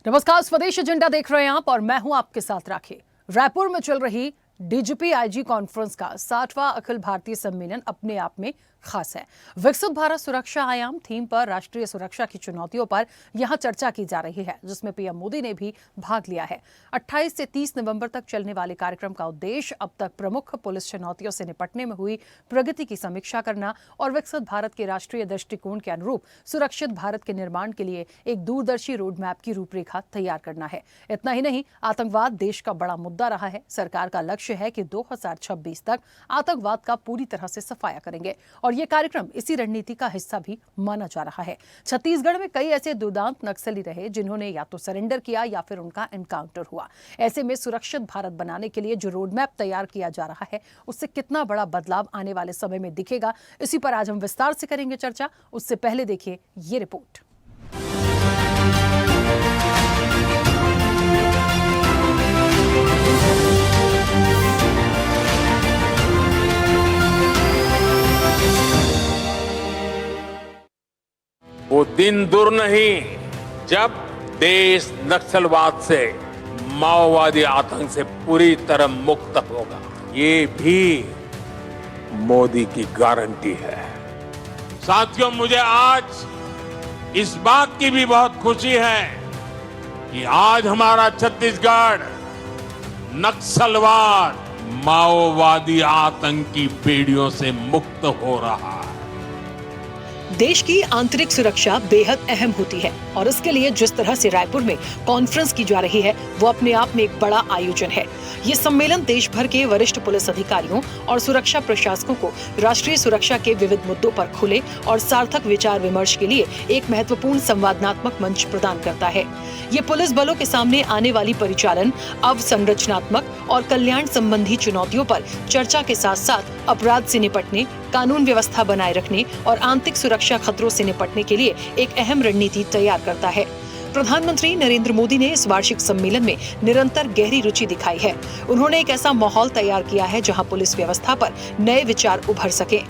नमस्कार, स्वदेश एजेंडा देख रहे हैं आप और मैं हूं आपके साथ राखी। रायपुर में चल रही डीजीपी आईजी कॉन्फ्रेंस का 60वां अखिल भारतीय सम्मेलन अपने आप में खास है। विकसित भारत सुरक्षा आयाम थीम पर राष्ट्रीय सुरक्षा की चुनौतियों पर यहां चर्चा की जा रही है, जिसमें पीएम मोदी ने भी भाग लिया है। 28 से 30 नवंबर तक चलने वाले कार्यक्रम का उद्देश्य अब तक प्रमुख पुलिस चुनौतियों से निपटने में हुई प्रगति की समीक्षा करना और विकसित भारत के राष्ट्रीय दृष्टिकोण के अनुरूप सुरक्षित भारत के निर्माण के लिए एक दूरदर्शी रोड मैप की रूपरेखा तैयार करना है। इतना ही नहीं, आतंकवाद देश का बड़ा मुद्दा रहा है। सरकार का लक्ष्य है कि 2026 तक आतंकवाद का पूरी तरह से सफाया करेंगे और ये कार्यक्रम इसी रणनीति का हिस्सा भी माना जा रहा है। छत्तीसगढ़ में कई ऐसे दुर्दांत नक्सली रहे जिन्होंने या तो सरेंडर किया या फिर उनका एनकाउंटर हुआ। ऐसे में सुरक्षित भारत बनाने के लिए जो रोड मैप तैयार किया जा रहा है, उससे कितना बड़ा बदलाव आने वाले समय में दिखेगा, इसी पर आज हम विस्तार से करेंगे चर्चा। उससे पहले देखिए ये रिपोर्ट। वो दिन दूर नहीं जब देश नक्सलवाद से, माओवादी आतंक से पूरी तरह मुक्त होगा। ये भी मोदी की गारंटी है। साथियों, मुझे आज इस बात की भी बहुत खुशी है कि आज हमारा छत्तीसगढ़ नक्सलवाद, माओवादी आतंक की बेड़ियों से मुक्त हो रहा है। देश की आंतरिक सुरक्षा बेहद अहम होती है और इसके लिए जिस तरह से रायपुर में कॉन्फ्रेंस की जा रही है, वो अपने आप में एक बड़ा आयोजन है। ये सम्मेलन देश भर के वरिष्ठ पुलिस अधिकारियों और सुरक्षा प्रशासकों को राष्ट्रीय सुरक्षा के विविध मुद्दों पर खुले और सार्थक विचार विमर्श के लिए एक महत्वपूर्ण संवादनात्मक मंच प्रदान करता है। ये पुलिस बलों के सामने आने वाली परिचालन, अवसंरचनात्मक और कल्याण संबंधी चुनौतियों पर चर्चा के साथ साथ अपराध से निपटने, कानून व्यवस्था बनाए रखने और आंतरिक सुरक्षा खतरों से निपटने के लिए एक अहम रणनीति तैयार करता है। प्रधानमंत्री नरेंद्र मोदी ने इस वार्षिक सम्मेलन में निरंतर गहरी रुचि दिखाई है। उन्होंने एक ऐसा माहौल तैयार किया है जहां पुलिस व्यवस्था पर नए विचार उभर सके।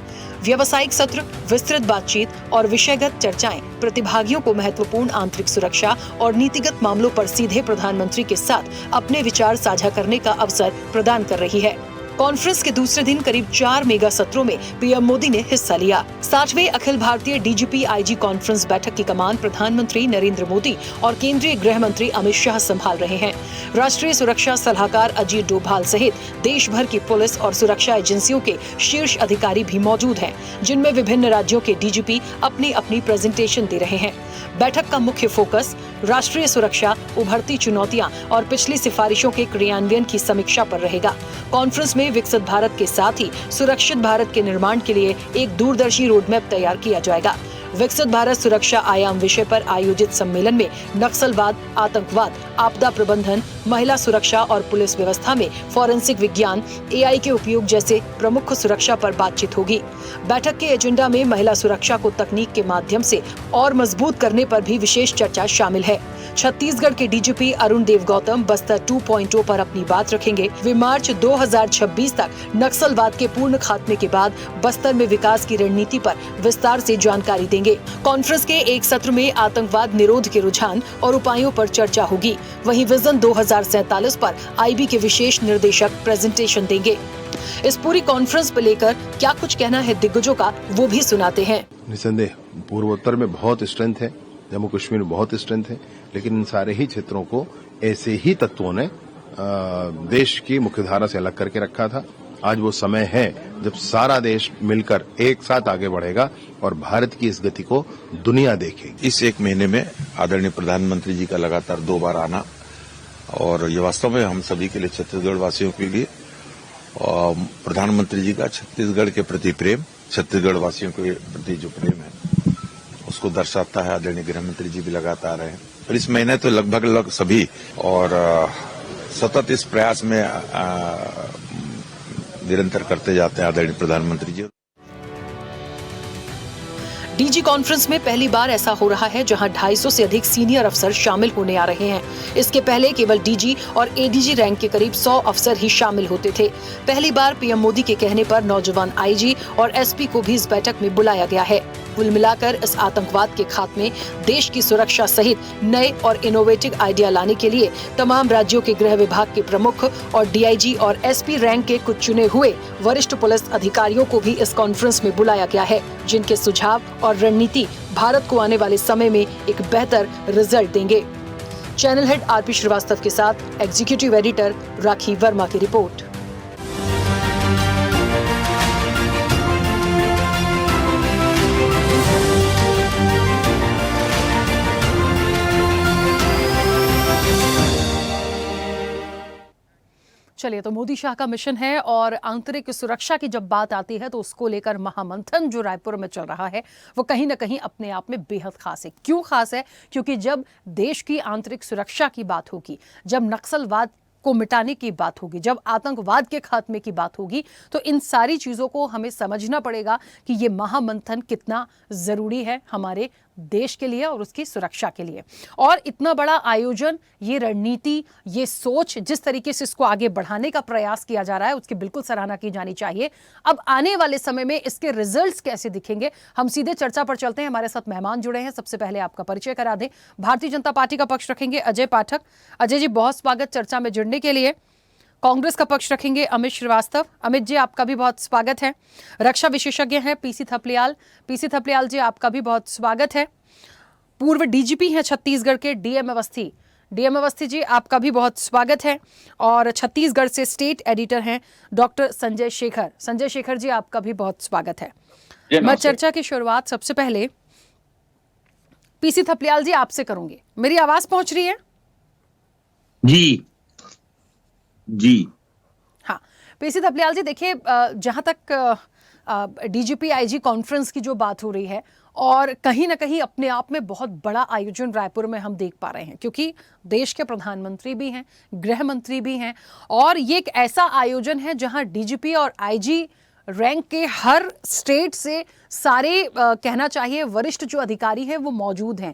व्यावसायिक सत्र, विस्तृत बातचीत और विषयगत चर्चाएं प्रतिभागियों को महत्वपूर्ण आंतरिक सुरक्षा और नीतिगत मामलों पर सीधे प्रधानमंत्री के साथ अपने विचार साझा करने का अवसर प्रदान कर रही है। कॉन्फ्रेंस के दूसरे दिन करीब 4 मेगा सत्रों में पीएम मोदी ने हिस्सा लिया। 60वें Akhil Bharatiya DGP IG conference बैठक की कमान प्रधानमंत्री नरेंद्र मोदी और केंद्रीय गृह मंत्री अमित शाह संभाल रहे हैं। राष्ट्रीय सुरक्षा सलाहकार अजीत डोभाल सहित देश भर की पुलिस और सुरक्षा एजेंसियों के शीर्ष अधिकारी भी मौजूद हैं, जिनमें विभिन्न राज्यों के डीजीपी अपनी अपनी प्रेजेंटेशन दे रहे हैं। बैठक का मुख्य फोकस राष्ट्रीय सुरक्षा, उभरती चुनौतियां और पिछली सिफारिशों के क्रियान्वयन की समीक्षा पर रहेगा। कॉन्फ्रेंस में विकसित भारत के साथ ही सुरक्षित भारत के निर्माण के लिए एक दूरदर्शी रोडमैप तैयार किया जाएगा। विकसित भारत सुरक्षा आयाम विषय पर आयोजित सम्मेलन में नक्सलवाद, आतंकवाद, आपदा प्रबंधन, महिला सुरक्षा और पुलिस व्यवस्था में फॉरेंसिक विज्ञान, एआई के उपयोग जैसे प्रमुख सुरक्षा पर बातचीत होगी। बैठक के एजेंडा में महिला सुरक्षा को तकनीक के माध्यम से और मजबूत करने पर भी विशेष चर्चा शामिल है। छत्तीसगढ़ के डीजीपी अरुण देव गौतम बस्तर 2.0 पर अपनी बात रखेंगे। वे मार्च 2026 तक नक्सलवाद के पूर्ण खात्मे के बाद बस्तर में विकास की रणनीति पर विस्तार से जानकारी देंगे। कॉन्फ्रेंस के एक सत्र में आतंकवाद निरोध के रुझान और उपायों पर चर्चा होगी। वहीं विजन 2047 पर आईबी के विशेष निर्देशक प्रेजेंटेशन देंगे। इस पूरी कॉन्फ्रेंस पर लेकर क्या कुछ कहना है दिग्गजों का, वो भी सुनाते हैं। निसंदेह पूर्वोत्तर में बहुत स्ट्रेंथ है, जम्मू कश्मीर में बहुत स्ट्रेंथ है, लेकिन इन सारे ही क्षेत्रों को ऐसे ही तत्वों ने देश की मुख्यधारा से अलग करके रखा था। आज वो समय है जब सारा देश मिलकर एक साथ आगे बढ़ेगा और भारत की इस गति को दुनिया देखेगी। इस एक महीने में आदरणीय प्रधानमंत्री जी का लगातार 2 बार आना, और ये वास्तव में हम सभी के लिए, छत्तीसगढ़ वासियों के लिए, प्रधानमंत्री जी का छत्तीसगढ़ के प्रति प्रेम, छत्तीसगढ़ वासियों के प्रति जो प्रेम है, उसको दर्शाता है। आदरणीय गृह मंत्री जी भी लगातार हैं और इस महीने तो लगभग सभी, और सतत इस प्रयास में निरंतर करते जाते हैं आदरणीय प्रधानमंत्री जी। डीजी कॉन्फ्रेंस में पहली बार ऐसा हो रहा है जहां 250 से अधिक सीनियर अफसर शामिल होने आ रहे हैं। इसके पहले केवल डीजी और एडीजी रैंक के करीब 100 अफसर ही शामिल होते थे। पहली बार पीएम मोदी के कहने पर नौजवान आईजी और एसपी को भी इस बैठक में बुलाया गया है। कुल मिलाकर इस आतंकवाद के खात्मे, देश की सुरक्षा सहित नए और इनोवेटिव आइडिया लाने के लिए तमाम राज्यों के गृह विभाग के प्रमुख और डीआईजी और एसपी रैंक के कुछ चुने हुए वरिष्ठ पुलिस अधिकारियों को भी इस कॉन्फ्रेंस में बुलाया गया है, जिनके सुझाव और रणनीति भारत को आने वाले समय में एक बेहतर रिजल्ट देंगे। चैनल हेड आरपी श्रीवास्तव के साथ एग्जीक्यूटिव एडिटर राखी वर्मा की रिपोर्ट। चलिए, तो मोदी शाह का मिशन है और आंतरिक सुरक्षा की जब बात आती है तो उसको लेकर महामंथन जो रायपुर में चल रहा है वो कहीं ना कहीं अपने आप में बेहद खास है। क्यों खास है? क्योंकि जब देश की आंतरिक सुरक्षा की बात होगी, जब नक्सलवाद को मिटाने की बात होगी, जब आतंकवाद के खात्मे की बात होगी, तो इन सारी चीजों को हमें समझना पड़ेगा कि ये महामंथन कितना जरूरी है हमारे देश के लिए और उसकी सुरक्षा के लिए। और इतना बड़ा आयोजन, ये रणनीति, ये सोच, जिस तरीके से इसको आगे बढ़ाने का प्रयास किया जा रहा है, उसकी बिल्कुल सराहना की जानी चाहिए। अब आने वाले समय में इसके रिजल्ट्स कैसे दिखेंगे, हम सीधे चर्चा पर चलते हैं। हमारे साथ मेहमान जुड़े हैं। सबसे पहले आपका परिचय करा दें। भारतीय जनता पार्टी का पक्ष रखेंगे अजय पाठक। अजय जी, बहुत स्वागत चर्चा में जुड़ने के लिए। कांग्रेस का पक्ष रखेंगे अमित श्रीवास्तव। अमित जी, आपका भी बहुत स्वागत है। रक्षा विशेषज्ञ हैं पीसी थपलियाल। पीसी थपलियाल जी, आपका भी बहुत स्वागत है। पूर्व डीजीपी हैं छत्तीसगढ़ के डीएम अवस्थी। डीएम अवस्थी जी, आपका भी बहुत स्वागत है। और छत्तीसगढ़ से स्टेट एडिटर हैं डॉक्टर संजय शेखर। संजय शेखर जी, आपका भी बहुत स्वागत है। मैं चर्चा की शुरुआत सबसे पहले पीसी थपलियाल जी आपसे करूंगी। मेरी आवाज पहुंच रही है? जी हाँ, पीसी थपलियाल जी, देखिए, जहां तक डीजीपी आईजी कॉन्फ्रेंस की जो बात हो रही है, और कहीं ना कहीं अपने आप में बहुत बड़ा आयोजन रायपुर में हम देख पा रहे हैं, क्योंकि देश के प्रधानमंत्री भी हैं, गृह मंत्री भी हैं, और ये एक ऐसा आयोजन है जहां डीजीपी और आईजी रैंक के हर स्टेट से सारे कहना चाहिए वरिष्ठ जो अधिकारी हैं वो मौजूद हैं,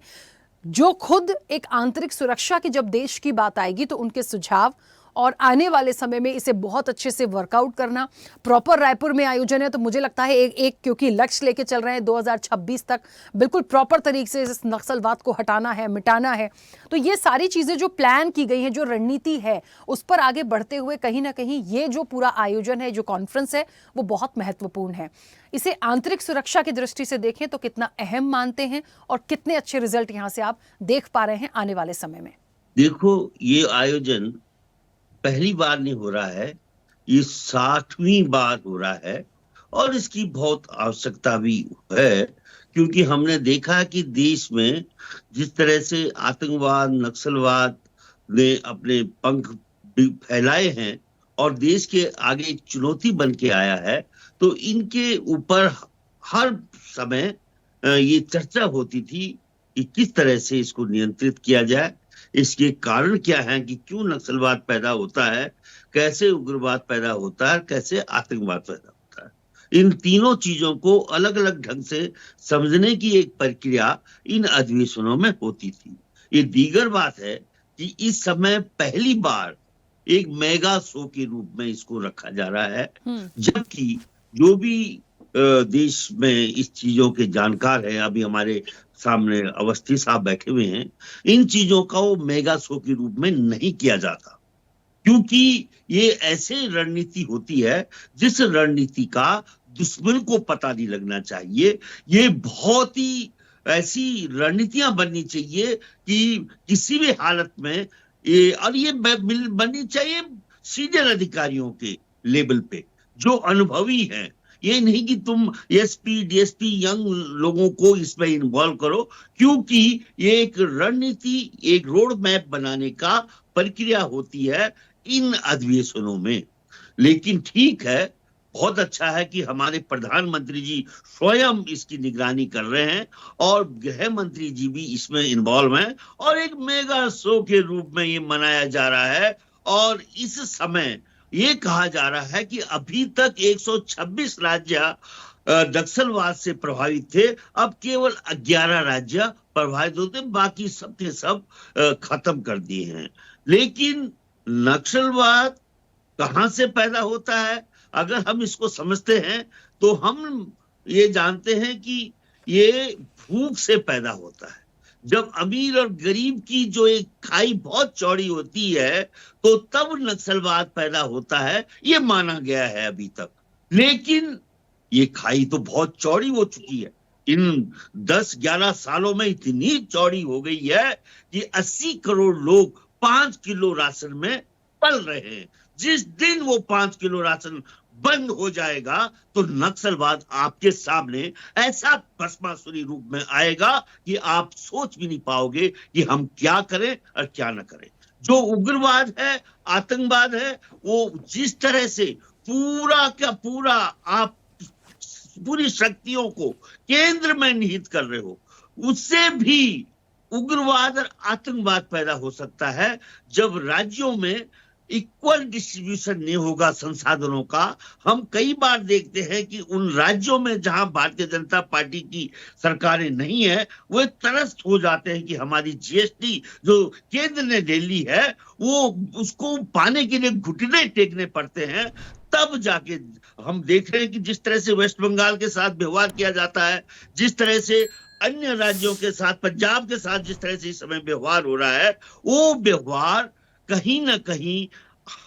जो खुद एक आंतरिक सुरक्षा की जब देश की बात आएगी तो उनके सुझाव और आने वाले समय में इसे बहुत अच्छे से वर्कआउट करना। प्रॉपर रायपुर में आयोजन है, तो मुझे लगता है एक क्योंकि लक्ष्य लेके चल रहे हैं 2026 तक बिल्कुल प्रॉपर तरीके से इस नक्सलवाद को हटाना है, मिटाना है। तो ये सारी चीजें जो प्लान की गई हैं, जो रणनीति है, उस पर आगे बढ़ते हुए कहीं ना कहीं ये जो पूरा आयोजन है, जो कॉन्फ्रेंस है, वो बहुत महत्वपूर्ण है। इसे आंतरिक सुरक्षा की दृष्टि से देखें तो कितना अहम मानते हैं और कितने अच्छे रिजल्ट यहाँ से आप देख पा रहे हैं आने वाले समय में? देखो, ये आयोजन पहली बार नहीं हो रहा है, ये 60वीं बार हो रहा है और इसकी बहुत आवश्यकता भी है, क्योंकि हमने देखा कि देश में जिस तरह से आतंकवाद, नक्सलवाद ने अपने पंख फैलाए हैं और देश के आगे एक चुनौती बन के आया है, तो इनके ऊपर हर समय ये चर्चा होती थी कि किस तरह से इसको नियंत्रित किया जाए, इसके कारण क्या है कि क्यों नक्सलवाद पैदा होता है, कैसे उग्रवाद पैदा होता है, कैसे आतंकवाद पैदा होता है। इन तीनों चीजों को अलग अलग ढंग से समझने की एक प्रक्रिया इन अधिवेशनों में होती थी। ये दीगर बात है कि इस समय पहली बार एक मेगा शो के रूप में इसको रखा जा रहा है, जबकि जो भी देश में इस चीजों के जानकार है, अभी हमारे सामने अवस्थी साहब बैठे हुए हैं, इन चीजों का वो मेगा शो के रूप में नहीं किया जाता, क्योंकि ये ऐसे रणनीति होती है जिस रणनीति का दुश्मन को पता नहीं लगना चाहिए। ये बहुत ही ऐसी रणनीतियां बननी चाहिए कि किसी भी हालत में ये बननी चाहिए सीनियर अधिकारियों के लेवल पे जो अनुभवी हैं। ये नहीं कि तुम एसपी, डीएसपी, यंग लोगों को इसमें इन्वॉल्व करो, क्योंकि ये एक रणनीति, एक रोड मैप बनाने का प्रक्रिया होती है इन अधिवेशनों में। लेकिन ठीक है, बहुत अच्छा है कि हमारे प्रधानमंत्री जी स्वयं इसकी निगरानी कर रहे हैं और गृह मंत्री जी भी इसमें इन्वॉल्व हैं और एक मेगा शो के रूप में ये मनाया जा रहा है। और इस समय ये कहा जा रहा है कि अभी तक 126 राज्य नक्सलवाद से प्रभावित थे, अब केवल 11 राज्य प्रभावित होते, बाकी सब के सब खत्म कर दिए हैं। लेकिन नक्सलवाद कहां से पैदा होता है, अगर हम इसको समझते हैं तो हम ये जानते हैं कि ये भूख से पैदा होता है। जब अमीर और गरीब की जो एक खाई बहुत चौड़ी होती है तो तब नक्सलवाद पैदा होता है, ये माना गया है अभी तक। लेकिन ये खाई तो बहुत चौड़ी हो चुकी है, इन 10-11 सालों में इतनी चौड़ी हो गई है कि 80 करोड़ लोग 5 किलो राशन में पल रहे हैं। जिस दिन वो 5 किलो राशन बंद हो जाएगा तो नक्सलवाद आपके सामने ऐसा भस्मासुरी रूप में आएगा कि आप सोच भी नहीं पाओगे कि हम क्या करें और क्या न करें। जो उग्रवाद है, आतंकवाद है, वो जिस तरह से पूरा का पूरा आप पूरी शक्तियों को केंद्र में निहित कर रहे हो, उससे भी उग्रवाद और आतंकवाद पैदा हो सकता है जब राज्यों में इक्वल डिस्ट्रीब्यूशन नहीं होगा संसाधनों का। हम कई बार देखते हैं कि उन राज्यों में जहां भारतीय जनता पार्टी की सरकारें नहीं है, वो त्रस्त हो जाते हैं कि हमारी जीएसटी जो केंद्र ने ले ली है वो उसको पाने के लिए घुटने टेकने पड़ते हैं। तब जाके हम देख रहे हैं कि जिस तरह से वेस्ट बंगाल के साथ व्यवहार किया जाता है, जिस तरह से अन्य राज्यों के साथ, पंजाब के साथ जिस तरह से इस समय व्यवहार हो रहा है, वो व्यवहार कहीं ना कहीं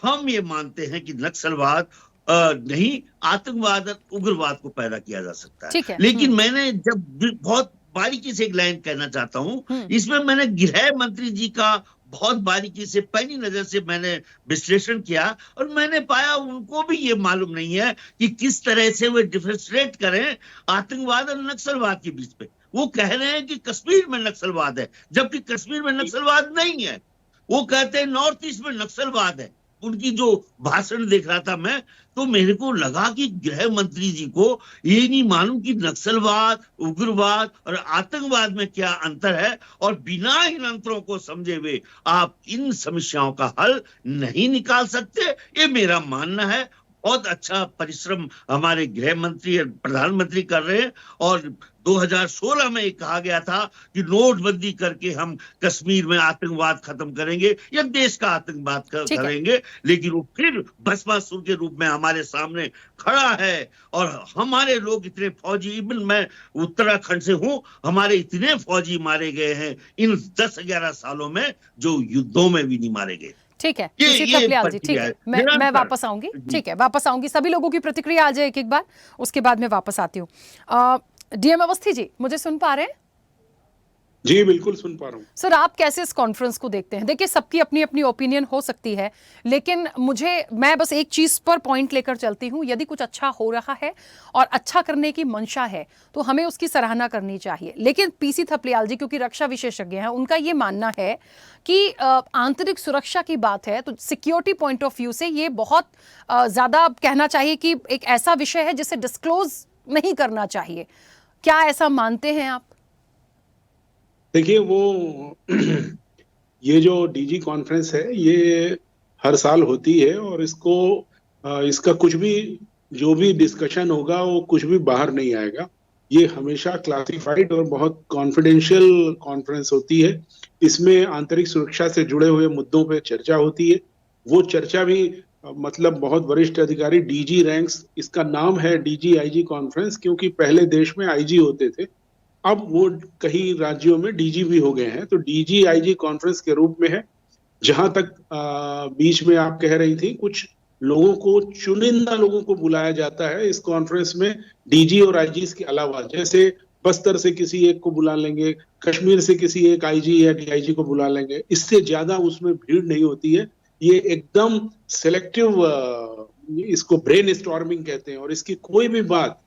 हम ये मानते हैं कि नक्सलवाद नहीं, आतंकवाद और उग्रवाद को पैदा किया जा सकता है। लेकिन मैंने जब बहुत बारीकी से एक लाइन कहना चाहता हूं, इसमें मैंने गृह मंत्री जी का बहुत बारीकी से पैनी नजर से मैंने विश्लेषण किया और मैंने पाया उनको भी ये मालूम नहीं है कि किस तरह से वे डिफरेंशिएट करें आतंकवाद और नक्सलवाद के बीच में। वो कह रहे हैं कि कश्मीर में नक्सलवाद है, जबकि कश्मीर में नक्सलवाद नहीं है। वो कहते हैं नॉर्थ ईस्ट में नक्सलवाद है। उनकी जो भाषण देख रहा था मैं, तो मेरे को लगा कि गृह मंत्री जी को ये नहीं मालूम कि नक्सलवाद, उग्रवाद और आतंकवाद में क्या अंतर है, और बिना इन अंतरों को समझे हुए आप इन समस्याओं का हल नहीं निकाल सकते, ये मेरा मानना है। बहुत अच्छा परिश्रम हमारे गृह मंत्री और प्रधानमंत्री कर रहे हैं, और 2016 में कहा गया था कि नोटबंदी करके हम कश्मीर में आतंकवाद खत्म करेंगे या देश का आतंकवाद करेंगे, लेकिन वो फिर भस्मासुर के रूप में हमारे सामने खड़ा है। और हमारे लोग इतने फौजी, इवन मैं उत्तराखंड से हूं, हमारे इतने फौजी मारे गए हैं इन 10-11 सालों में जो युद्धों में भी नहीं मारे गए। ठीक है, थपलियाल जी, ठीक है, मैं वापस आऊंगी। ठीक है, वापस आऊंगी, सभी लोगों की प्रतिक्रिया आ जाए एक बार, उसके बाद मैं वापस आती हूँ। डीएम अवस्थी जी, मुझे सुन पा रहे हैं? जी बिल्कुल सुन पा रहा हूँ। सर, आप कैसे इस कॉन्फ्रेंस को देखते हैं? देखिए, सबकी अपनी अपनी ओपिनियन हो सकती है, लेकिन मैं बस एक चीज पर पॉइंट लेकर चलती हूँ। यदि कुछ अच्छा हो रहा है और अच्छा करने की मंशा है तो हमें उसकी सराहना करनी चाहिए। लेकिन पीसी थपलियाल जी, क्योंकि रक्षा विशेषज्ञ हैं, उनका ये मानना है कि आंतरिक सुरक्षा की बात है तो सिक्योरिटी पॉइंट ऑफ व्यू से ये बहुत ज्यादा कहना चाहिए कि एक ऐसा विषय है जिसे डिस्क्लोज नहीं करना चाहिए। क्या ऐसा मानते हैं आप? देखिए, वो ये जो डीजी कॉन्फ्रेंस है ये हर साल होती है, और इसका कुछ भी जो भी डिस्कशन होगा वो कुछ भी बाहर नहीं आएगा। ये हमेशा क्लासिफाइड और बहुत कॉन्फिडेंशियल कॉन्फ्रेंस होती है। इसमें आंतरिक सुरक्षा से जुड़े हुए मुद्दों पे चर्चा होती है। वो चर्चा भी मतलब बहुत वरिष्ठ अधिकारी, डीजी रैंक्स, इसका नाम है डीजी आईजी कॉन्फ्रेंस, क्योंकि पहले देश में आईजी होते थे, अब वो कई राज्यों में डीजी भी हो गए हैं। तो डीजी आईजी कॉन्फ्रेंस के रूप में है। जहां तक बीच में आप कह रही थी, कुछ लोगों को, चुनिंदा लोगों को बुलाया जाता है इस कॉन्फ्रेंस में, डीजी और आईजी के अलावा। जैसे बस्तर से किसी एक को बुला लेंगे, कश्मीर से किसी एक आईजी या डीआईजी को बुला लेंगे, इससे ज्यादा उसमें भीड़ नहीं होती है। ये एकदम सिलेक्टिव, इसको ब्रेन स्टॉर्मिंग कहते हैं, और इसकी कोई भी बात,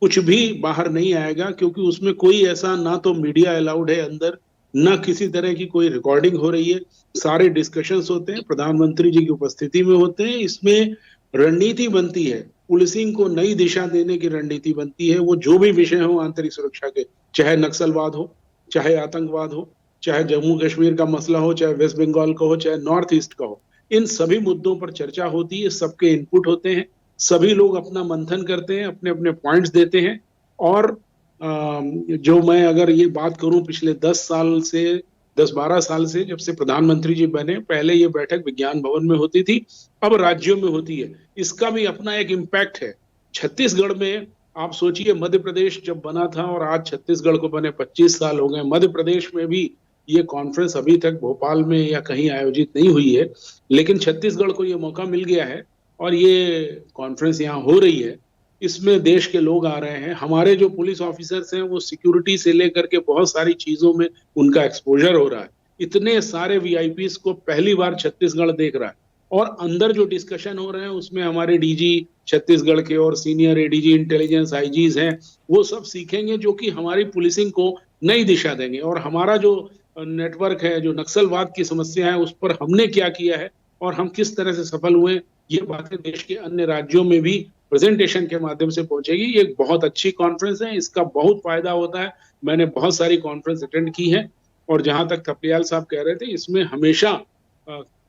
कुछ भी बाहर नहीं आएगा, क्योंकि उसमें कोई ऐसा, ना तो मीडिया अलाउड है अंदर, ना किसी तरह की कोई रिकॉर्डिंग हो रही है। सारे डिस्कशंस होते हैं, प्रधानमंत्री जी की उपस्थिति में होते हैं। इसमें रणनीति बनती है, पुलिसिंग को नई दिशा देने की रणनीति बनती है। वो जो भी विषय हो आंतरिक सुरक्षा के, चाहे नक्सलवाद हो, चाहे आतंकवाद हो, चाहे जम्मू कश्मीर का मसला हो, चाहे वेस्ट बंगाल का हो, चाहे नॉर्थ ईस्ट का हो, इन सभी मुद्दों पर चर्चा होती है। सबके इनपुट होते हैं, सभी लोग अपना मंथन करते हैं, अपने अपने पॉइंट्स देते हैं। और जो मैं अगर ये बात करूं, पिछले 10-12 साल से जब से प्रधानमंत्री जी बने, पहले ये बैठक विज्ञान भवन में होती थी, अब राज्यों में होती है। इसका भी अपना एक इम्पैक्ट है। छत्तीसगढ़ में आप सोचिए मध्य प्रदेश जब बना था और आज छत्तीसगढ़ को बने 25 साल हो गए, मध्य प्रदेश में भी ये कॉन्फ्रेंस अभी तक भोपाल में या कहीं आयोजित नहीं हुई है, लेकिन छत्तीसगढ़ को ये मौका मिल गया है और ये कॉन्फ्रेंस यहाँ हो रही है। इसमें देश के लोग आ रहे हैं, हमारे जो पुलिस ऑफिसर्स हैं वो सिक्योरिटी से लेकर के बहुत सारी चीजों में उनका एक्सपोजर हो रहा है। इतने सारे वीआईपीज को पहली बार छत्तीसगढ़ देख रहा है और अंदर जो डिस्कशन हो रहे हैं उसमें हमारे डीजी छत्तीसगढ़ के और सीनियर एडीजी इंटेलिजेंस आईजीज हैं, वो सब सीखेंगे जो कि हमारी पुलिसिंग को नई दिशा देंगे। और हमारा जो नेटवर्क है, जो नक्सलवाद की समस्या है, उस पर हमने क्या किया है और हम किस तरह से सफल हुए, ये बातें देश के अन्य राज्यों में भी प्रेजेंटेशन के माध्यम से पहुंचेगी। ये एक बहुत अच्छी कॉन्फ्रेंस है, इसका बहुत फायदा होता है। मैंने बहुत सारी कॉन्फ्रेंस अटेंड की है और जहां तक थपलियाल साहब कह रहे थे, इसमें हमेशा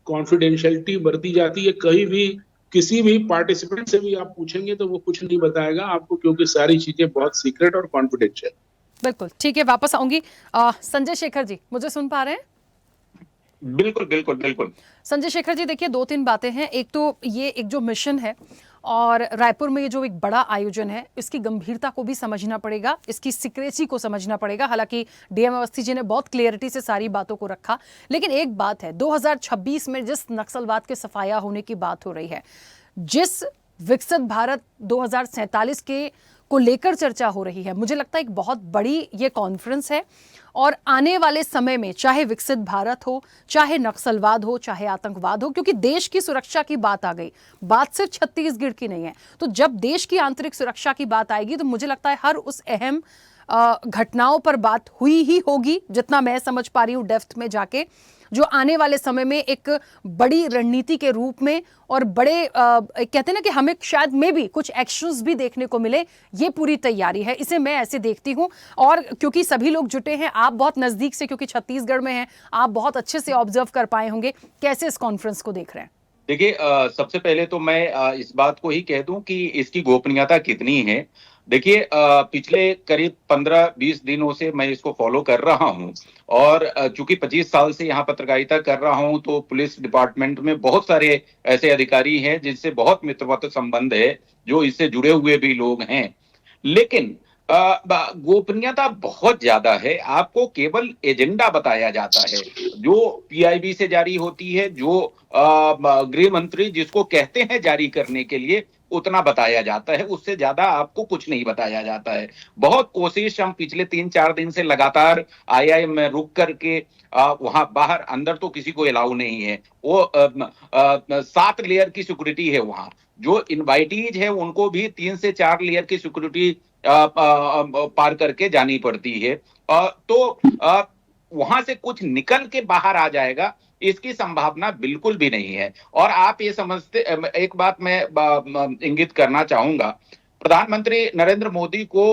कॉन्फिडेंशियलिटी बरती जाती है। कहीं भी किसी भी पार्टिसिपेंट से भी आप पूछेंगे तो वो कुछ नहीं बताएगा आपको, क्योंकि सारी चीजें बहुत सीक्रेट और कॉन्फिडेंशियल। बिल्कुल ठीक है, वापस आऊंगी। संजय शेखर जी, मुझे सुन पा रहे हैं? बिल्कुल बिल्कुल बिल्कुल। संजय शेखर जी, देखिए 2-3 बातें हैं। एक तो ये एक जो मिशन है और रायपुर में ये जो एक बड़ा आयोजन है, इसकी गंभीरता को भी समझना पड़ेगा, इसकी सीक्रेसी को समझना पड़ेगा। हालांकि डीएम अवस्थी जी ने बहुत क्लियरिटी से सारी बातों को रखा, लेकिन एक बात है, 2026 में जिस नक्सलवाद के सफाया होने की बात हो रही है, जिस विकसित भारत 2047 के को लेकर चर्चा हो रही है, मुझे लगता है एक बहुत बड़ी ये कॉन्फ्रेंस है और आने वाले समय में चाहे विकसित भारत हो, चाहे नक्सलवाद हो, चाहे आतंकवाद हो, क्योंकि देश की सुरक्षा की बात आ गई, बात सिर्फ छत्तीसगढ़ की नहीं है, तो जब देश की आंतरिक सुरक्षा की बात आएगी तो मुझे लगता है हर उस अहम घटनाओं पर बात हुई ही होगी, जितना मैं समझ पा रही हूँ डेप्थ में जाके, जो आने वाले समय में एक बड़ी रणनीति के रूप में और बड़े कहते हैं ना कि हमें शायद में भी कुछ एक्शंस भी देखने को मिले, ये पूरी तैयारी है, इसे मैं ऐसे देखती हूँ। और क्योंकि सभी लोग जुटे हैं, आप बहुत नजदीक से, क्योंकि छत्तीसगढ़ में हैं, आप बहुत अच्छे से ऑब्जर्व कर पाए होंगे, कैसे इस कॉन्फ्रेंस को देख रहे हैं? देखिए, सबसे पहले तो मैं इस बात को ही कह दूं कि इसकी गोपनीयता कितनी है। देखिए, पिछले करीब 15-20 दिनों से मैं इसको फॉलो कर रहा हूं और चूंकि 25 साल से यहाँ पत्रकारिता कर रहा हूं, तो पुलिस डिपार्टमेंट में बहुत सारे ऐसे अधिकारी हैं जिनसे बहुत मित्रवत संबंध है, जो इससे जुड़े हुए भी लोग हैं। लेकिन गोपनीयता बहुत ज्यादा है। आपको केवल एजेंडा बताया जाता है जो पीआईबी से जारी होती है, जो गृह मंत्री जिसको कहते हैं जारी करने के लिए, उतना बताया जाता है, उससे ज्यादा आपको कुछ नहीं बताया जाता है। बहुत कोशिश हम पिछले 3-4 दिन से लगातार आईआईएम में रुक करके वहां बाहर, अंदर तो किसी को अलाउ नहीं है, वो 7 लेयर की सिक्योरिटी है वहां। जो इनवाइटीज है उनको भी 3 से 4 लेयर की सिक्योरिटी पार करके जानी पड़ती है। तो वहां से कुछ निकल के बाहर आ जाएगा, इसकी संभावना बिल्कुल भी नहीं है। और आप ये समझते, एक बात मैं इंगित करना चाहूंगा, प्रधानमंत्री नरेंद्र मोदी को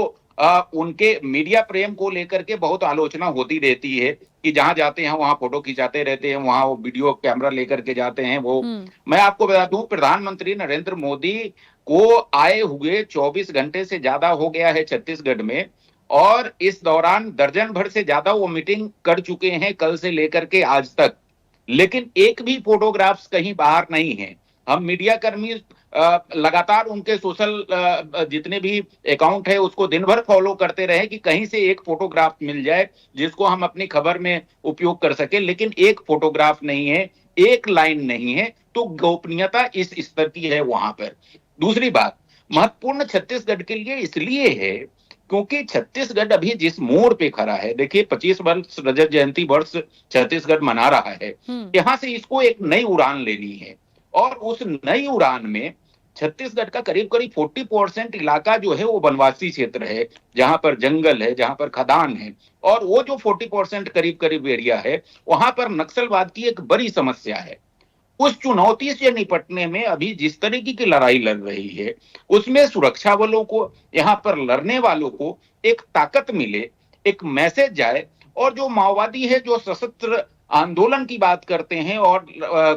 उनके मीडिया प्रेम को लेकर के बहुत आलोचना होती रहती है कि जहां जाते हैं वहां फोटो खिंचाते रहते हैं, वहां वो वीडियो कैमरा लेकर के जाते हैं। वो मैं आपको बता दूं, प्रधानमंत्री नरेंद्र मोदी को आए हुए 24 घंटे से ज्यादा हो गया है छत्तीसगढ़ में, और इस दौरान दर्जन भर से ज्यादा वो मीटिंग कर चुके हैं कल से लेकर के आज तक, लेकिन एक भी फोटोग्राफ्स कहीं बाहर नहीं है। हम मीडिया कर्मी लगातार उनके सोशल जितने भी अकाउंट है उसको दिन भर फॉलो करते रहे कि कहीं से एक फोटोग्राफ मिल जाए जिसको हम अपनी खबर में उपयोग कर सके, लेकिन एक फोटोग्राफ नहीं है, एक लाइन नहीं है। तो गोपनीयता इस स्तर की है वहां पर। दूसरी बात महत्वपूर्ण छत्तीसगढ़ के लिए इसलिए है क्योंकि छत्तीसगढ़ अभी जिस मोड़ पे खड़ा है, देखिए 25 वर्ष रजत जयंती वर्ष छत्तीसगढ़ मना रहा है, यहां से इसको एक नई उड़ान लेनी है। और उस नई उड़ान में छत्तीसगढ़ का करीब करीब 40% इलाका जो है वो वनवासी क्षेत्र है, जहां पर जंगल है, जहां पर खदान है, और वो जो 40% करीब करीब एरिया है, वहां पर नक्सलवाद की एक बड़ी समस्या है। उस चुनौती से निपटने में अभी जिस तरीके की लड़ाई लड़ रही है, उसमें सुरक्षा बलों को, यहाँ पर लड़ने वालों को एक ताकत मिले, एक मैसेज जाए, और जो माओवादी है जो सशस्त्र आंदोलन की बात करते हैं और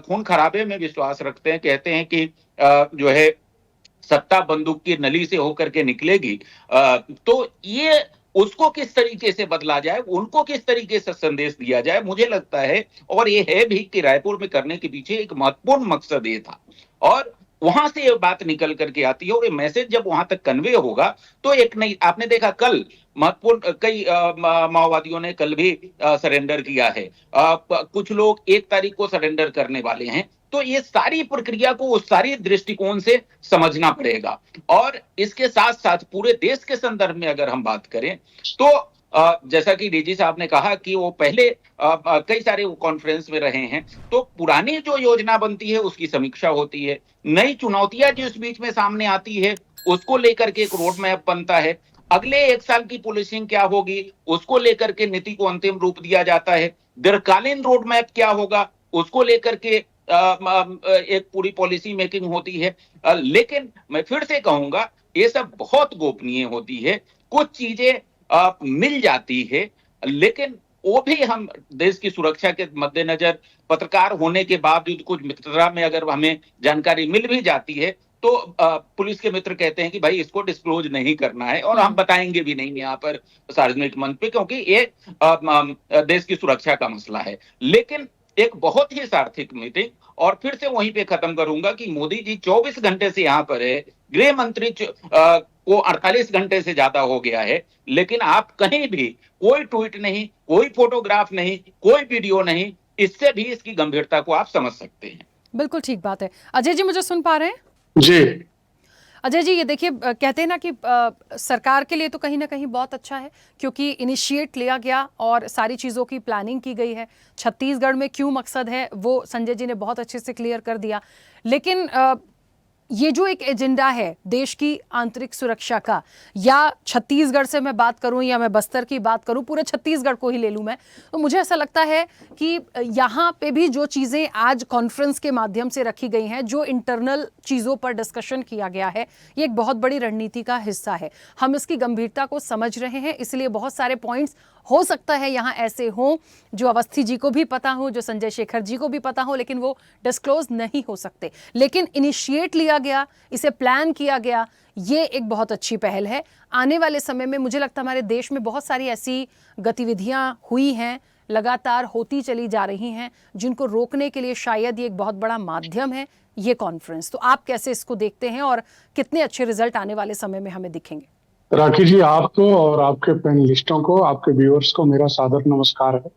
खून खराबे में विश्वास रखते हैं, कहते हैं कि जो है सत्ता बंदूक की नली से होकर के निकलेगी, तो ये उसको किस तरीके से बदला जाए, उनको किस तरीके से संदेश दिया जाए, मुझे लगता है, और ये है भी कि रायपुर में करने के पीछे एक महत्वपूर्ण मकसद ये था। और वहां से ये बात निकल करके आती है और ये मैसेज जब वहां तक कन्वे होगा तो एक नहीं, आपने देखा कल महत्वपूर्ण कई माओवादियों ने कल भी सरेंडर किया है। कुछ लोग 1 तारीख को सरेंडर करने वाले हैं। तो ये सारी प्रक्रिया को उस सारी दृष्टिकोण से समझना पड़ेगा। और इसके साथ साथ पूरे देश के संदर्भ में अगर हम बात करें तो जैसा कि डीजी साहब ने कहा कि वो पहले कई सारे कॉन्फ्रेंस में रहे हैं, तो पुरानी जो योजना बनती है उसकी समीक्षा होती है, नई चुनौतियां जो इस बीच में सामने आती है उसको लेकर के एक रोड मैप बनता है, अगले 1 साल की पुलिसिंग क्या होगी उसको लेकर के नीति को अंतिम रूप दिया जाता है, दीर्घकालीन रोड मैप क्या होगा उसको लेकर के एक पूरी पॉलिसी मेकिंग होती है। लेकिन मैं फिर से कहूंगा ये सब बहुत गोपनीय होती है, कुछ चीजें मिल जाती है, लेकिन वो भी हम देश की सुरक्षा के मद्देनजर पत्रकार होने के बावजूद कुछ मित्रता में अगर हमें जानकारी मिल भी जाती है तो पुलिस के मित्र कहते हैं कि भाई इसको डिस्क्लोज नहीं करना है और हम बताएंगे भी नहीं यहाँ पर सार्वजनिक मंच पे, क्योंकि ये देश की सुरक्षा का मसला है। लेकिन एक बहुत ही सार्थक मीटिंग, और फिर से वहीं पे खत्म करूंगा कि मोदी जी 24 घंटे से यहाँ पर है, गृह मंत्री को 48 घंटे से ज्यादा हो गया है, लेकिन आप कहीं भी कोई ट्वीट नहीं, कोई फोटोग्राफ नहीं, कोई वीडियो नहीं, इससे भी इसकी गंभीरता को आप समझ सकते हैं। बिल्कुल ठीक बात है। अजय जी मुझे सुन पा रहे हैं? जी अजय जी, ये देखिए, कहते हैं ना कि सरकार के लिए तो कहीं ना कहीं बहुत अच्छा है क्योंकि इनिशिएट लिया गया और सारी चीज़ों की प्लानिंग की गई है। छत्तीसगढ़ में क्यों मकसद है वो संजय जी ने बहुत अच्छे से क्लियर कर दिया। लेकिन ये जो एक एजेंडा है देश की आंतरिक सुरक्षा का, या छत्तीसगढ़ से मैं बात करूं या मैं बस्तर की बात करूं, पूरे छत्तीसगढ़ को ही ले लूं मैं, तो मुझे ऐसा लगता है कि यहाँ पे भी जो चीज़ें आज कॉन्फ्रेंस के माध्यम से रखी गई हैं, जो इंटरनल चीज़ों पर डिस्कशन किया गया है, ये एक बहुत बड़ी रणनीति का हिस्सा है। हम इसकी गंभीरता को समझ रहे हैं, इसलिए बहुत सारे पॉइंट्स हो सकता है यहाँ ऐसे हों जो अवस्थी जी को भी पता हो, जो संजय शेखर जी को भी पता हो, लेकिन वो डिस्क्लोज नहीं हो सकते। लेकिन इनिशिएट लिया गया, इसे प्लान किया गया, ये एक बहुत अच्छी पहल है। आने वाले समय में मुझे लगता है हमारे देश में बहुत सारी ऐसी गतिविधियां हुई हैं, लगातार होती चली जा रही हैं, जिनको रोकने के लिए शायद ये एक बहुत बड़ा माध्यम है ये कॉन्फ्रेंस। तो आप कैसे इसको देखते हैं और कितने अच्छे रिजल्ट आने वाले समय में हमें दिखेंगे? राखी जी, आपको और आपके पैनलिस्टों को, आपके व्यूअर्स को मेरा सादर नमस्कार है।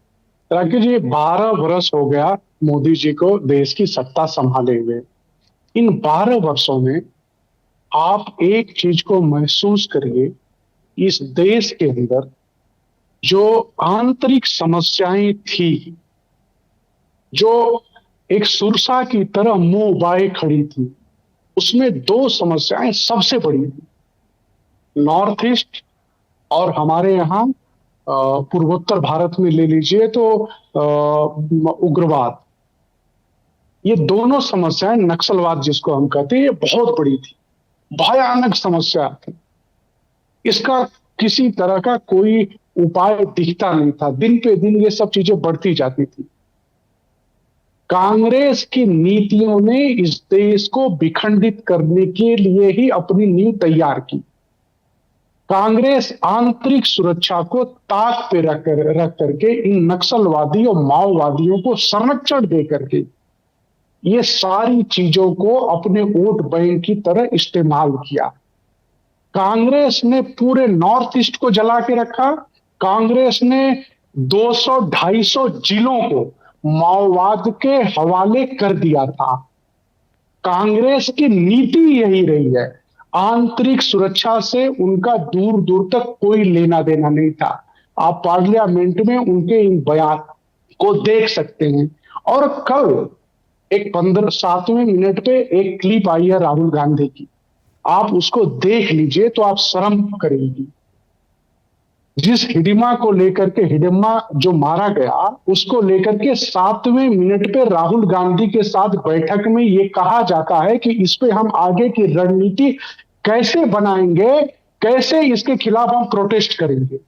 राखी जी, 12 वर्ष हो गया मोदी जी को देश की सत्ता संभाले हुए। इन 12 वर्षों में आप एक चीज को महसूस करिए, इस देश के अंदर जो आंतरिक समस्याएं थी, जो एक सुरसा की तरह मुंह बाए खड़ी थी, उसमें 2 समस्याएं सबसे बड़ी थी। नॉर्थ ईस्ट और हमारे यहाँ पूर्वोत्तर भारत में ले लीजिए तो उग्रवाद, ये दोनों समस्याएं, नक्सलवाद जिसको हम कहते हैं, ये बहुत बड़ी थी, भयानक समस्या थी। इसका किसी तरह का कोई उपाय दिखता नहीं था। दिन पे दिन ये सब चीजें बढ़ती जाती थी। कांग्रेस की नीतियों ने इस देश को विखंडित करने के लिए ही अपनी नींव तैयार की। कांग्रेस आंतरिक सुरक्षा को ताक पे रख करके इन नक्सलवादी और माओवादियों को संरक्षण दे करके ये सारी चीजों को अपने वोट बैंक की तरह इस्तेमाल किया। कांग्रेस ने पूरे नॉर्थ ईस्ट को जला के रखा। कांग्रेस ने 200-250 जिलों को माओवाद के हवाले कर दिया था। कांग्रेस की नीति यही रही है, आंतरिक सुरक्षा से उनका दूर दूर तक कोई लेना देना नहीं था। आप पार्लियामेंट में उनके इन बयान को देख सकते हैं। और कल एक 7वें मिनट पे एक क्लिप आई है राहुल गांधी की, आप उसको देख लीजिए तो आप शर्म करेंगी। जिस हिडिंबा को लेकर के, हिडिंबा जो मारा गया, उसको लेकर के 7वें मिनट पे राहुल गांधी के साथ बैठक में ये कहा जाता है कि इस पे हम आगे की रणनीति कैसे बनाएंगे, कैसे इसके खिलाफ हम प्रोटेस्ट करेंगे।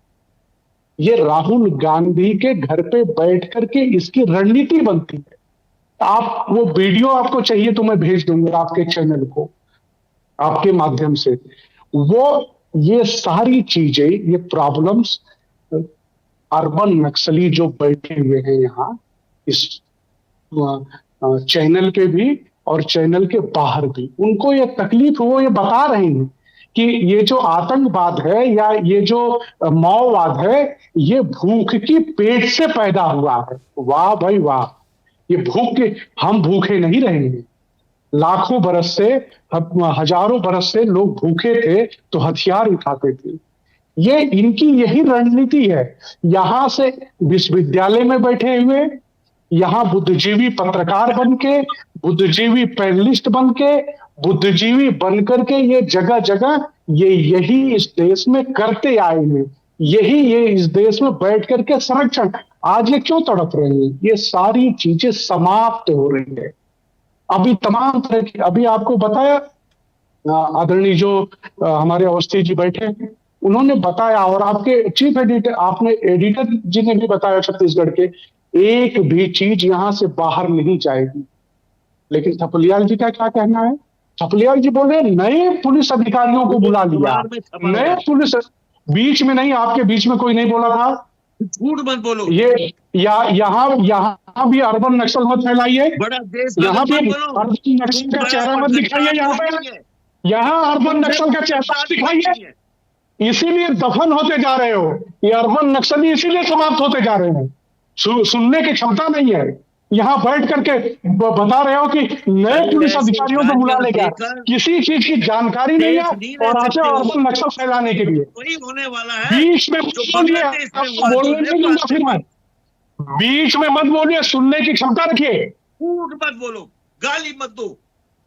ये राहुल गांधी के घर पे बैठ करके इसकी रणनीति बनती है। आप वो वीडियो आपको चाहिए तो मैं भेज दूंगा आपके चैनल को, आपके माध्यम से। वो ये सारी चीजें, ये प्रॉब्लम्स अर्बन नक्सली जो बैठे हुए हैं यहाँ इस चैनल पे भी और चैनल के बाहर भी उनको ये तकलीफ, वो ये बता रहे हैं कि ये जो आतंकवाद है या ये जो माओवाद है, ये भूख की पेट से पैदा हुआ है। वाह भाई वाह, ये भूख के, हम भूखे नहीं रहेंगे। लाखों बरस से, हजारों बरस से लोग भूखे थे तो हथियार उठाते थे। ये इनकी यही रणनीति है। यहां से विश्वविद्यालय में बैठे हुए, यहाँ बुद्धिजीवी पत्रकार बन के, बुद्धिजीवी पैनलिस्ट बन के, बुद्धिजीवी बन करके ये जगह जगह यही इस देश में करते आए हैं। यही ये इस देश में बैठ करके संरक्षण, आज ये क्यों तड़प रहे हैं? ये सारी चीजें समाप्त हो रही है। अभी तमाम तरह की, अभी आपको बताया आदरणीय जो हमारे अवस्थी जी बैठे हैं, उन्होंने बताया, और आपके चीफ एडिटर, आपने एडिटर जी ने भी बताया छत्तीसगढ़ के, एक भी चीज यहां से बाहर नहीं जाएगी। लेकिन थपलियाल जी का क्या कहना है? थपलियाल जी बोले नए पुलिस अधिकारियों को बुला लिया। नए पुलिस, बीच में नहीं, आपके बीच में कोई नहीं बोला था, झूठ मत बोलो। ये यहाँ भी अर्बन नक्सल मत फैलाइए, बड़ा देश यहाँ भी अर्बन नक्सल का चेहरा मत दिखाइए। यहाँ पे, यहाँ अर्बन नक्सल का चेहरा दिखाइए। इसीलिए दफन होते जा रहे हो, ये अर्बन नक्सली इसीलिए समाप्त होते जा रहे हैं। सुनने की क्षमता नहीं है। यहाँ बैठ करके बता रहे हो कि नए पुलिस अधिकारियों को बुला लेगा, किसी चीज की जानकारी नहीं है, और आते हो अर्बन नक्सल फैलाने के लिए। वही होने वाला है। बीच में बोलिए, बोलने नहीं दूंगा फिर मैं, बीच में मत बोलिए, सुनने की क्षमता रखिए। झूठ मत बोलो, गाली मत दो,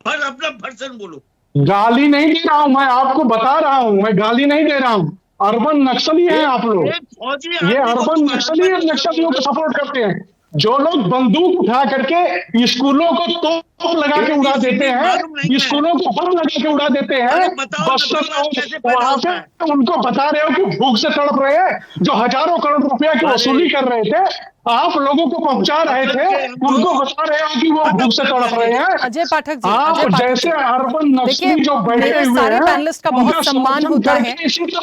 पर अपना भर्सन बोलो। गाली नहीं दे रहा हूं मैं, आपको बता रहा हूं, मैं गाली नहीं दे रहा हूं। अर्बन नक्सली हैं आप लोग, ये अर्बन नक्सली नक्सलियों को सपोर्ट करते हैं। जो लोग बंदूक उठा करके स्कूलों को तोप लगा के उड़ा देते हैं, स्कूलों को बम लगा के उड़ा देते हैं, बस वहां से उनको बता रहे हो कि भूख से तड़प रहे हैं। जो हजारों करोड़ रुपया की वसूली कर रहे थे, आप लोगों को पहुंचा रहे थे, उनको बता रहे हो कि वो भूख से तड़प रहे हैं। अजय पाठक जी, आप जैसे अर्बन नक्सली जो बैठे हुए सारे हैं, पैनलिस्ट का बहुत सम्मान होता है,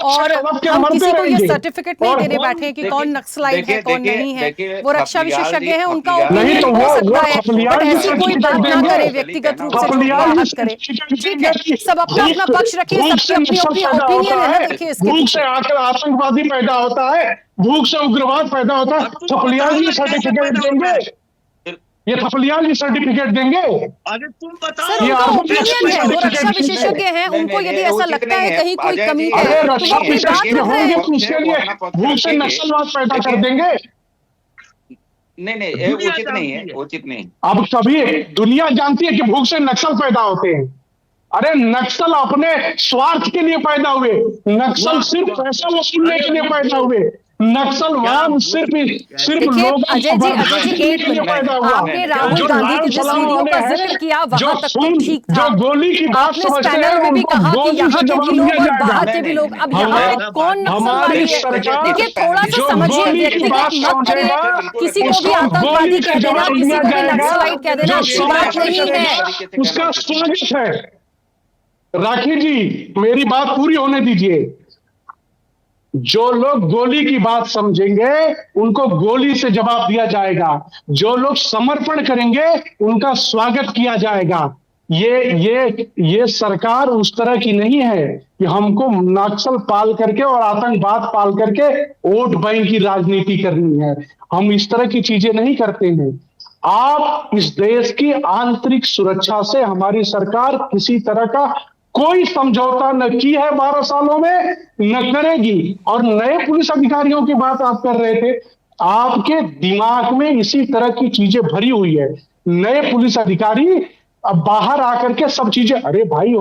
और हम किसी को ये सर्टिफिकेट नहीं देने बैठे हैं कि कौन नक्सलाइट है कौन नहीं है। वो रक्षा विशेषज्ञ हैं, उनका ओपिनियन हो सकता है, बट ऐसी कोई बात ना करे व्यक्तिगत रूप से, जो बात करे। ठीक है, सब अपना अपना पक्ष रखिए, सबकी अपनी ओपिनियन है ना। देखिए, भूख से आकर आतंकवादी पैदा होता है, भूख से उग्रवाद पैदा होता है। थपलियाल जी सर्टिफिकेट देंगे, ये थपलियाल जी सर्टिफिकेट देंगे। अरे तुम बताओ, सर उनका ओपिनियन है, वो रक्षा विशेषज्ञ हैं, उनको यदि ऐसा लगता है कहीं कोई कमी है, अरे तो रक्षा वो अपनी बात विशेषज्ञ रख रहे होंगे हैं। तो उसके लिए भूख से नक्सलवाद पैदा कर देंगे। नहीं, उचित नहीं है, उचित नहीं। अब सभी दुनिया जानती है कि भूख से नक्सल पैदा होते हैं। अरे नक्सल अपने स्वार्थ के लिए पैदा हुए, नक्सल सिर्फ पैसा वसूलने के लिए पैदा हुए, नक्सलवाद सिर्फ लोग अजय जी एक मिनट, आपने राहुल गांधी के जिस वीडियो का जिक्र किया वहां तक तो ठीक था, जो गोली की बात आपने इस समझते पैनल हैं में भी उनको कहा कि गोली यहाँ से के जवाब भी लोग दिया और बाहर जाएगा। के भी लोग, अब यहाँ पे कौन नक्सलवादी है? देखिए थोड़ा सा समझिए, व्यक्तिगत मत करिए, किसी को भी आतंकवादी कह देना, किसी को भी नक्सलाइट कह देना अच्छी बात नहीं है। उसका स्वागत है। राखी जी, मेरी बात पूरी होने दीजिए। जो लोग गोली की बात समझेंगे उनको गोली से जवाब दिया जाएगा, जो लोग समर्पण करेंगे उनका स्वागत किया जाएगा। ये सरकार उस तरह की नहीं है कि हमको नक्सल पाल करके और आतंकवाद पाल करके वोट बैंक की राजनीति करनी है। हम इस तरह की चीजें नहीं करते हैं। आप इस देश की आंतरिक सुरक्षा से हमारी सरकार किसी तरह का कोई समझौता न की है 12 सालों में, न करेगी। और नए पुलिस अधिकारियों की बात आप कर रहे थे, आपके दिमाग में इसी तरह की चीजें भरी हुई है। नए पुलिस अधिकारी अब बाहर आकर के सब चीजें, अरे भाई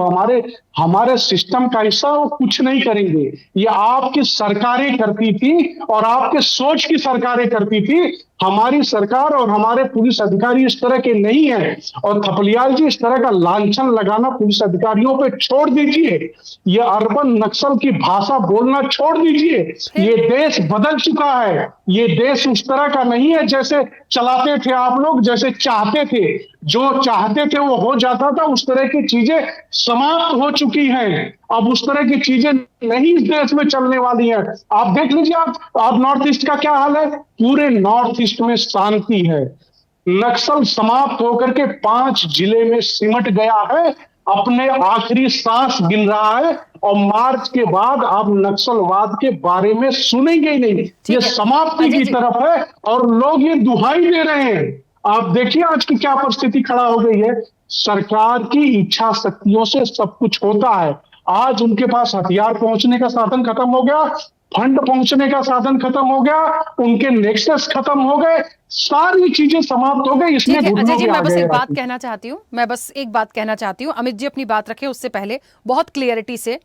हमारे सिस्टम का हिस्सा वो कुछ नहीं करेंगे। ये आपकी सरकारें करती थी और आपके सोच की सरकारें करती थी। हमारी सरकार और हमारे पुलिस अधिकारी इस तरह के नहीं है। और थपलियाल जी, इस तरह का लांछन लगाना पुलिस अधिकारियों पे छोड़ दीजिए। ये अर्बन नक्सल की भाषा बोलना छोड़ दीजिए। ये देश बदल चुका है। ये देश उस तरह का नहीं है जैसे चलाते थे आप लोग, जैसे चाहते थे। जो चाहते थे वो हो जाता था। उस तरह की चीजें समाप्त हो चुकी हैं। अब उस तरह की चीजें नहीं इस देश में चलने वाली है। आप देख लीजिए, आप नॉर्थ ईस्ट का क्या हाल है। पूरे नॉर्थ ईस्ट में शांति है। नक्सल समाप्त होकर के 5 जिले में सिमट गया है, अपने आखिरी सांस गिन रहा है, और मार्च के बाद आप नक्सलवाद के बारे में सुनेंगे ही नहीं। ये है। समाप्ति अजय की जी। तरफ है और लोग ये दुहाई दे रहे हैं। आप देखिए आज की क्या परिस्थिति खड़ा हो गई है। सरकार की इच्छा शक्तियों से सब कुछ होता है। आज उनके पास हथियार पहुंचने का साधन खत्म हो गया, फंड पहुंचने का साधन खत्म हो गया, उनके नेक्सस खत्म हो गए, सारी चीजें समाप्त हो गई, इसलिए ठीक है अजय घुटनों जी, पे आ मैं बस गए एक बात राखी। कहना चाहती हूँ, अमित जी अपनी बात रखें उससे पहले बहुत क्लियरिटी से,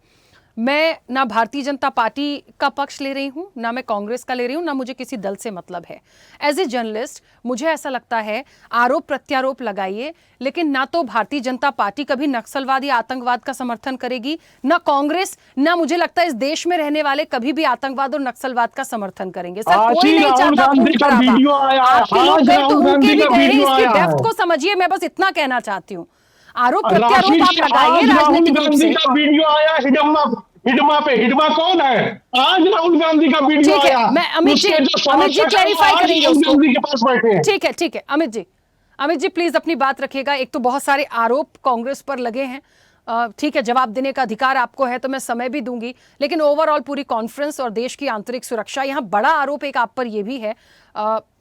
मैं ना भारतीय जनता पार्टी का पक्ष ले रही हूं, ना मैं कांग्रेस का ले रही हूं, ना मुझे किसी दल से मतलब है। एज ए जर्नलिस्ट मुझे ऐसा लगता है, आरोप प्रत्यारोप लगाइए, लेकिन ना तो भारतीय जनता पार्टी कभी नक्सलवाद या आतंकवाद का समर्थन करेगी, ना कांग्रेस, ना मुझे लगता है इस देश में रहने वाले कभी भी आतंकवाद और नक्सलवाद का समर्थन करेंगे। सर आज कोई ही नहीं राहुल चाहता गांधी खून का खराबा। वीडियो आया है, आपके लोग आज गए तो राहुल उनके गांधी भी का गए हैं, वीडियो इसकी आया डेप्थ है। को समझिए, मैं बस इतना कहना चाहती हूँ। आरोप प्रत्यारोप राशि आप लगाइए आज राहुल राजनीतिक रूप गांधी से। का वीडियो आया हिडम्मा, हिडमा पे। हिडमा कौन है? आज राहुल गांधी का वीडियो ठीक है, आया, मैं अमित जी उसके जो समर्थक हैं, क्लैरिफाई आज करेंगे राहुल उसको। गांधी के पास बैठे हैं। ठीक है अमित जी प्लीज अपनी बात रखिएगा। एक तो बहुत सारे आरोप कांग्रेस पर लगे हैं, ठीक है, जवाब देने का अधिकार आपको है तो मैं समय भी दूंगी, लेकिन ओवरऑल पूरी कॉन्फ्रेंस और देश की आंतरिक सुरक्षा, यहां बड़ा आरोप एक आप पर यह भी है।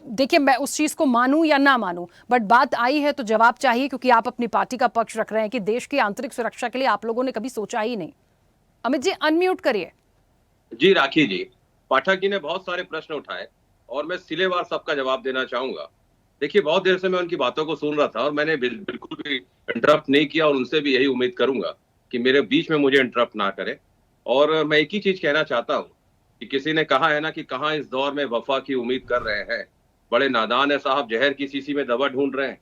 देखिए मैं उस चीज को मानूं या ना मानूं, बट बात आई है तो जवाब चाहिए, क्योंकि आप अपनी पार्टी का पक्ष रख रहे हैं कि देश की आंतरिक सुरक्षा के लिए आप लोगों ने कभी सोचा ही नहीं। अमित जी अनम्यूट करिए। जी राखी जी, पाठक जी ने बहुत सारे प्रश्न उठाए और मैं सिलेवार सबका जवाब देना चाहूंगा। देखिए बहुत देर से मैं उनकी बातों को सुन रहा था और मैंने बिल्कुल भी इंटरप्ट नहीं किया और उनसे भी यही उम्मीद करूंगा कि मेरे बीच में मुझे इंटरप्ट ना करें। और मैं एक ही चीज कहना चाहता हूं कि किसी ने कहा है ना कि कहां इस दौर में वफा की उम्मीद कर रहे हैं, बड़े नादान है साहब, जहर की शीशी में दवा ढूंढ रहे हैं।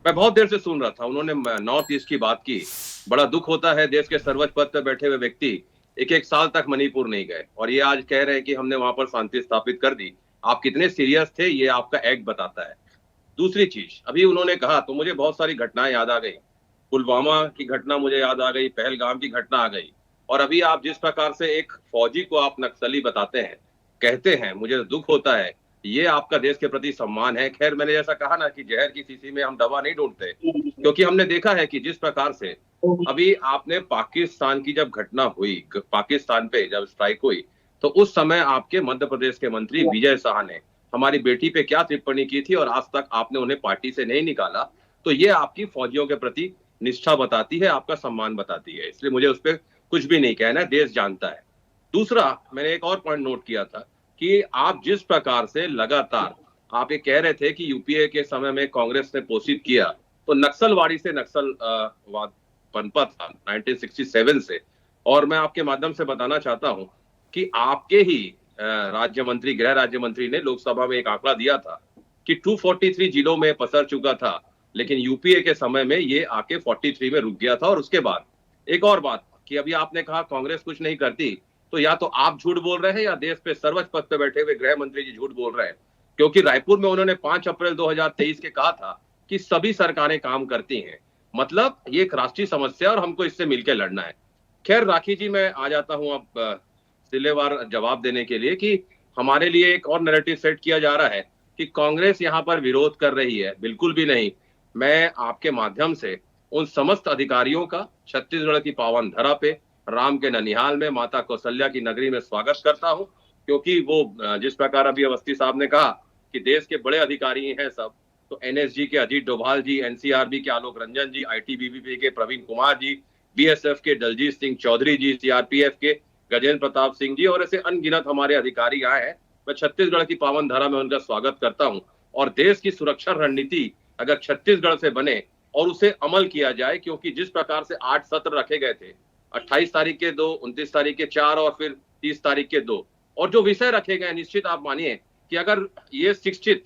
मैं बहुत देर से सुन रहा था, उन्होंने नॉर्थ ईस्ट की बात की। बड़ा दुख होता है, देश के सर्वोच्च पद पर बैठे हुए व्यक्ति एक साल तक मणिपुर नहीं गए और ये आज कह रहे हैं कि हमने वहां पर शांति स्थापित कर दी। आप कितने सीरियस थे ये आपका एक्ट बताता है। दूसरी चीज, अभी उन्होंने कहा तो मुझे बहुत सारी घटनाएं याद आ गई। पुलवामा की घटना मुझे याद आ गई, पहलगाम की घटना आ गई, और अभी आप जिस प्रकार से एक फौजी को आप नक्सली बताते हैं, कहते हैं, मुझे दुख होता है। ये आपका देश के प्रति सम्मान है। खैर मैंने जैसा कहा ना कि जहर की शीशी में हम दवा नहीं ढूंढते, क्योंकि हमने देखा है कि जिस प्रकार से अभी आपने पाकिस्तान की जब घटना हुई, पाकिस्तान पे जब स्ट्राइक हुई, तो उस समय आपके मध्य प्रदेश के मंत्री विजय शाह ने हमारी बेटी पे क्या टिप्पणी की थी और आज तक आपने उन्हें पार्टी से नहीं निकाला। तो ये आपकी फौजियों के प्रति निष्ठा बताती है, आपका सम्मान बताती है। इसलिए मुझे उस पर कुछ भी नहीं कहना है, देश जानता है। दूसरा, मैंने एक और पॉइंट नोट किया था कि आप जिस प्रकार से लगातार आप ये कह रहे थे कि यूपीए के समय में कांग्रेस ने पोषित किया, तो नक्सलवाड़ी से नक्सलवाद पनपा था 1967 से। और मैं आपके माध्यम से बताना चाहता हूं कि आपके ही राज्य मंत्री, गृह राज्य मंत्री ने लोकसभा में एक आंकड़ा दिया था कि 243 जिलों में पसर चुका था, लेकिन यूपीए के समय में ये आके 43 में रुक गया था। और उसके बाद एक और बात कि अभी आपने कहा कांग्रेस कुछ नहीं करती, तो या तो आप झूठ बोल रहे हैं या देश पे सर्वोच्च पद पे बैठे हुए गृह मंत्री जी झूठ बोल रहे हैं, क्योंकि रायपुर में उन्होंने 5 अप्रैल 2023 के कहा था कि सभी सरकारें काम करती हैं। मतलब ये एक राष्ट्रीय समस्या और हमको इससे मिलकर लड़ना है। खैर राखी जी, मैं आ जाता हूं अब सिलेवार जवाब देने के लिए कि हमारे लिए एक और नैरेटिव सेट किया जा रहा है कि कांग्रेस यहाँ पर विरोध कर रही है। बिल्कुल भी नहीं। मैं आपके माध्यम से उन समस्त अधिकारियों का छत्तीसगढ़ की पावन धरा पे, राम के ननिहाल में, माता कौशल्या की नगरी में स्वागत करता हूं, क्योंकि वो जिस प्रकार अभी अवस्थी साहब ने कहा कि देश के बड़े अधिकारी हैं सब, तो एनएसजी के अजीत डोभाल जी, एनसीआरबी के आलोक रंजन जी, आईटीबीपी के प्रवीण कुमार जी, बीएसएफ के दलजीत सिंह चौधरी जी, सीआरपीएफ के गजेंद्र प्रताप सिंह जी और ऐसे अनगिनत हमारे अधिकारी आए हैं। मैं छत्तीसगढ़ की पावन धरा में उनका स्वागत करता हूं। और देश की सुरक्षा रणनीति अगर छत्तीसगढ़ से बने और उसे अमल किया जाए, क्योंकि जिस प्रकार से 8 सत्र रखे गए थे, 28 तारीख के 2, 29 तारीख के 4 और फिर 30 तारीख के 2, और जो विषय रखे गए, निश्चित आप मानिए कि अगर ये शिक्षित,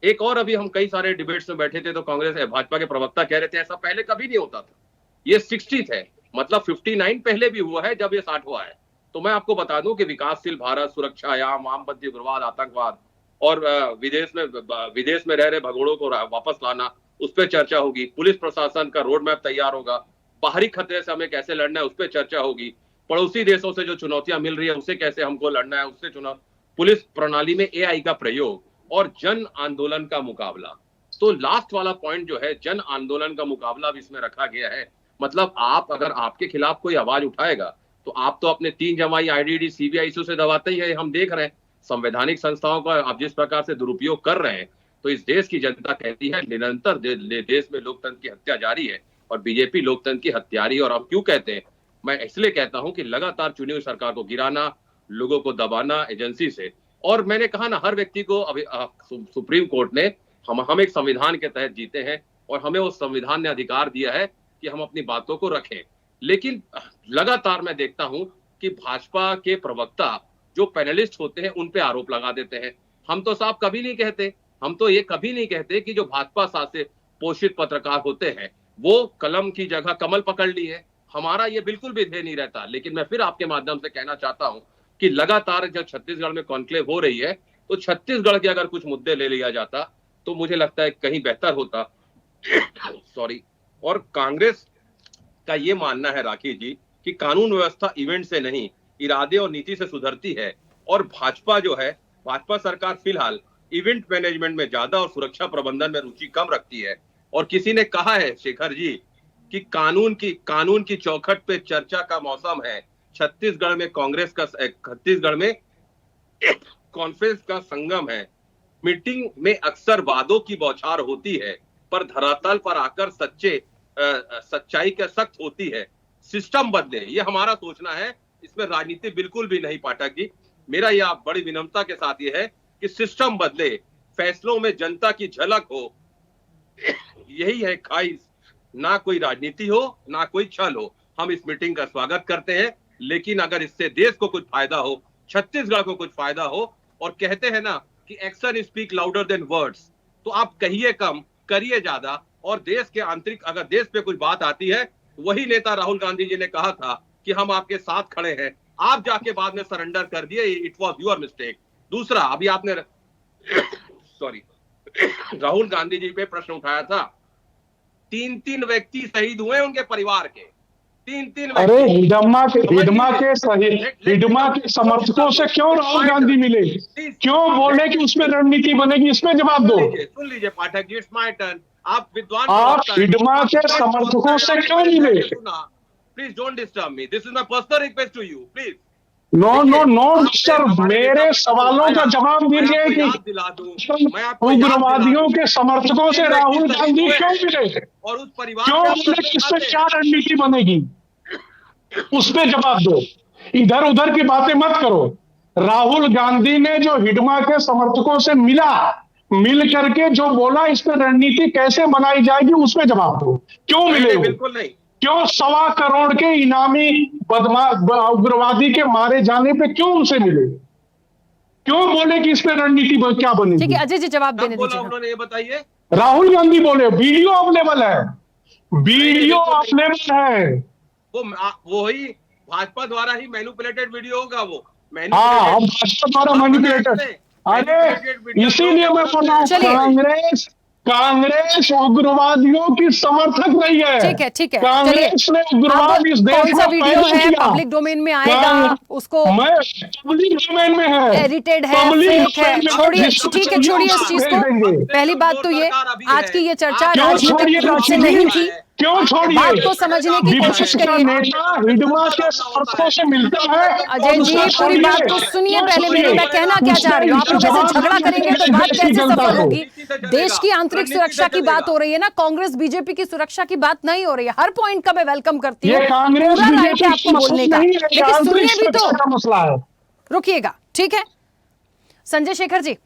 एक और अभी हम कई सारे डिबेट्स में बैठे थे तो कांग्रेस भाजपा के प्रवक्ता कह रहे थे ऐसा पहले कभी नहीं होता था, ये 60 है, मतलब 59 पहले भी हुआ है जब ये 60 हुआ है। तो मैं आपको बता दूं कि विकासशील भारत, सुरक्षा आयाम, वामपंथी उग्रवाद, आतंकवाद और विदेश में रह रहे भगोड़ों को वापस लाना, उस पर चर्चा होगी। पुलिस प्रशासन का रोड मैप तैयार होगा। बाहरी खतरे से हमें कैसे लड़ना है उस पर चर्चा होगी। पड़ोसी देशों से जो चुनौतियां मिल रही है उससे कैसे हमको लड़ना है, उससे पुलिस प्रणाली में एआई का प्रयोग और जन आंदोलन का मुकाबला। तो लास्ट वाला पॉइंट जो है, जन आंदोलन का मुकाबला भी इसमें रखा गया है। मतलब आप अगर आपके खिलाफ कोई आवाज उठाएगा तो आप तो अपने 3 जमाई आईडीडी सीबीआई से दबाते ही है, हम देख रहे हैं। संवैधानिक संस्थाओं का आप जिस प्रकार से दुरुपयोग कर रहे हैं, तो इस देश की जनता कहती है निरंतर देश में लोकतंत्र की हत्या जारी है और बीजेपी लोकतंत्र की हत्यारी। और हम क्यों कहते हैं, मैं इसलिए कहता हूं कि लगातार चुनी हुई सरकार को गिराना, लोगों को दबाना एजेंसी से। और मैंने कहा ना, हर व्यक्ति को अभी सुप्रीम कोर्ट ने हम एक संविधान के तहत जीते हैं और हमें उस संविधान ने अधिकार दिया है कि हम अपनी बातों को रखें। लेकिन लगातार मैं देखता हूं कि भाजपा के प्रवक्ता जो पैनलिस्ट होते हैं उन पे आरोप लगा देते हैं। हम तो साहब कभी नहीं कहते, हम तो ये कभी नहीं कहते कि जो भाजपा शासित पोषित पत्रकार होते हैं वो कलम की जगह कमल पकड़ ली है। हमारा ये बिल्कुल भी ध्येय नहीं रहता। लेकिन मैं फिर आपके माध्यम से कहना चाहता हूं कि लगातार जब छत्तीसगढ़ में कॉन्क्लेव हो रही है तो छत्तीसगढ़ के अगर कुछ मुद्दे ले लिया जाता तो मुझे लगता है कहीं बेहतर होता। सॉरी। और कांग्रेस का ये मानना है राखी जी कि कानून व्यवस्था इवेंट से नहीं, इरादे और नीति से सुधरती है। और भाजपा जो है, भाजपा सरकार फिलहाल इवेंट मैनेजमेंट में ज्यादा और सुरक्षा प्रबंधन में रुचि कम रखती है। और किसी ने कहा है शेखर जी कि कानून की चौखट पे चर्चा का मौसम है। छत्तीसगढ़ में कॉन्फ्रेंस का संगम है। मीटिंग में अक्सर वादों की बौछार होती है पर धरातल पर आकर सच्चाई का सख्त होती है। सिस्टम बदले, ये हमारा सोचना है। इसमें राजनीति बिल्कुल भी नहीं पाठक जी। मेरा यह बड़ी विनम्रता के साथ ये है कि सिस्टम बदले, फैसलों में जनता की झलक हो, यही है ख्वाहिश। ना कोई राजनीति हो, ना कोई छल हो। हम इस मीटिंग का स्वागत करते हैं, लेकिन अगर इससे देश को कुछ फायदा हो, छत्तीसगढ़ को कुछ फायदा हो, और कहते हैं ना कि action speak louder than words, तो आप कहिए कम, करिए ज्यादा। और देश के आंतरिक, अगर देश पे कुछ बात आती है, वही नेता राहुल गांधी जी ने कहा था कि हम आपके साथ खड़े हैं। आप जाके बाद में सरेंडर कर दिए, इट वॉज योर मिस्टेक। दूसरा, अभी आपने सॉरी राहुल गांधी जी पे प्रश्न उठाया था। 3 व्यक्ति शहीद हुए उनके परिवार के, 3 अरे हिडमा के समर्थकों से क्यों राहुल गांधी मिले, क्यों बोले कि उसमें रणनीति बनेगी, इसमें जवाब दो। सुन लीजिए Pathak ji, it's my turn. आप विद्वान, आप हिडमा के समर्थकों से क्यों मिले? Please don't disturb me, this is my personal request to you, please. No sir, मेरे सवालों का जवाब दीजिए कि उग्रवादियों के समर्थकों से राहुल गांधी क्यों मिले, और उस परिवार क्यों बोले कि इसमें क्या रणनीति बनेगी, उस पर जवाब दो। इधर उधर की बातें मत करो। राहुल गांधी ने जो हिडमा के समर्थकों से मिल करके जो बोला, इस पर रणनीति कैसे बनाई जाएगी, उसमें जवाब दो। क्यों मिले? बिल्कुल नहीं। क्यों 1.25 करोड़ के इनामी उग्रवादी के मारे जाने पे क्यों उनसे मिले? क्यों बोले कि इस पे रणनीति क्या बनेगी? ठीक है अजय जी, जवाब देने दीजिए। उन्होंने ये बताइए। राहुल गांधी बोले, वीडियो अवेलेबल है, वीडियो अवेलेबल है। वो ही भाजपा द्वारा ही मैनिपुलेटेड वीडियो होगा वो। हाँ, भाजपा द्वारा मैनिपुलेटेड। अरे इसीलिए मैं बोला हूं, कांग्रेस उग्रवादियों की समर्थक नहीं है। ठीक है। कांग्रेस ने उग्रवाद इस देश में वीडियो है, पब्लिक डोमेन में आएगा, उसको पब्लिक डोमेन में है, एडिटेड है, फेक है, छोड़िए, ठीक है, छोड़िए इस चीज को। पहली बात तो ये, आज की ये चर्चा राजनीतिक रूप से नहीं थी, क्यों छोड़िए, बात को समझने की कोशिश करिए। हिडमा के समर्थकों से मिलता है। अजय जी, पूरी बात तो सुनिए पहले मेरी, मैं कहना क्या चाह रही हूँ। आप लोग ऐसे झगड़ा करेंगे तो बात कैसे सफल होगी? देश की आंतरिक सुरक्षा की बात हो रही है ना, कांग्रेस बीजेपी की सुरक्षा की बात नहीं हो रही है। हर पॉइंट का मैं वेलकम करती हूँ, पूरा राइट है आपको बोलने का, लेकिन सुनिए भी तो, मसला है। रुकिएगा, ठीक है। संजय शेखर जी,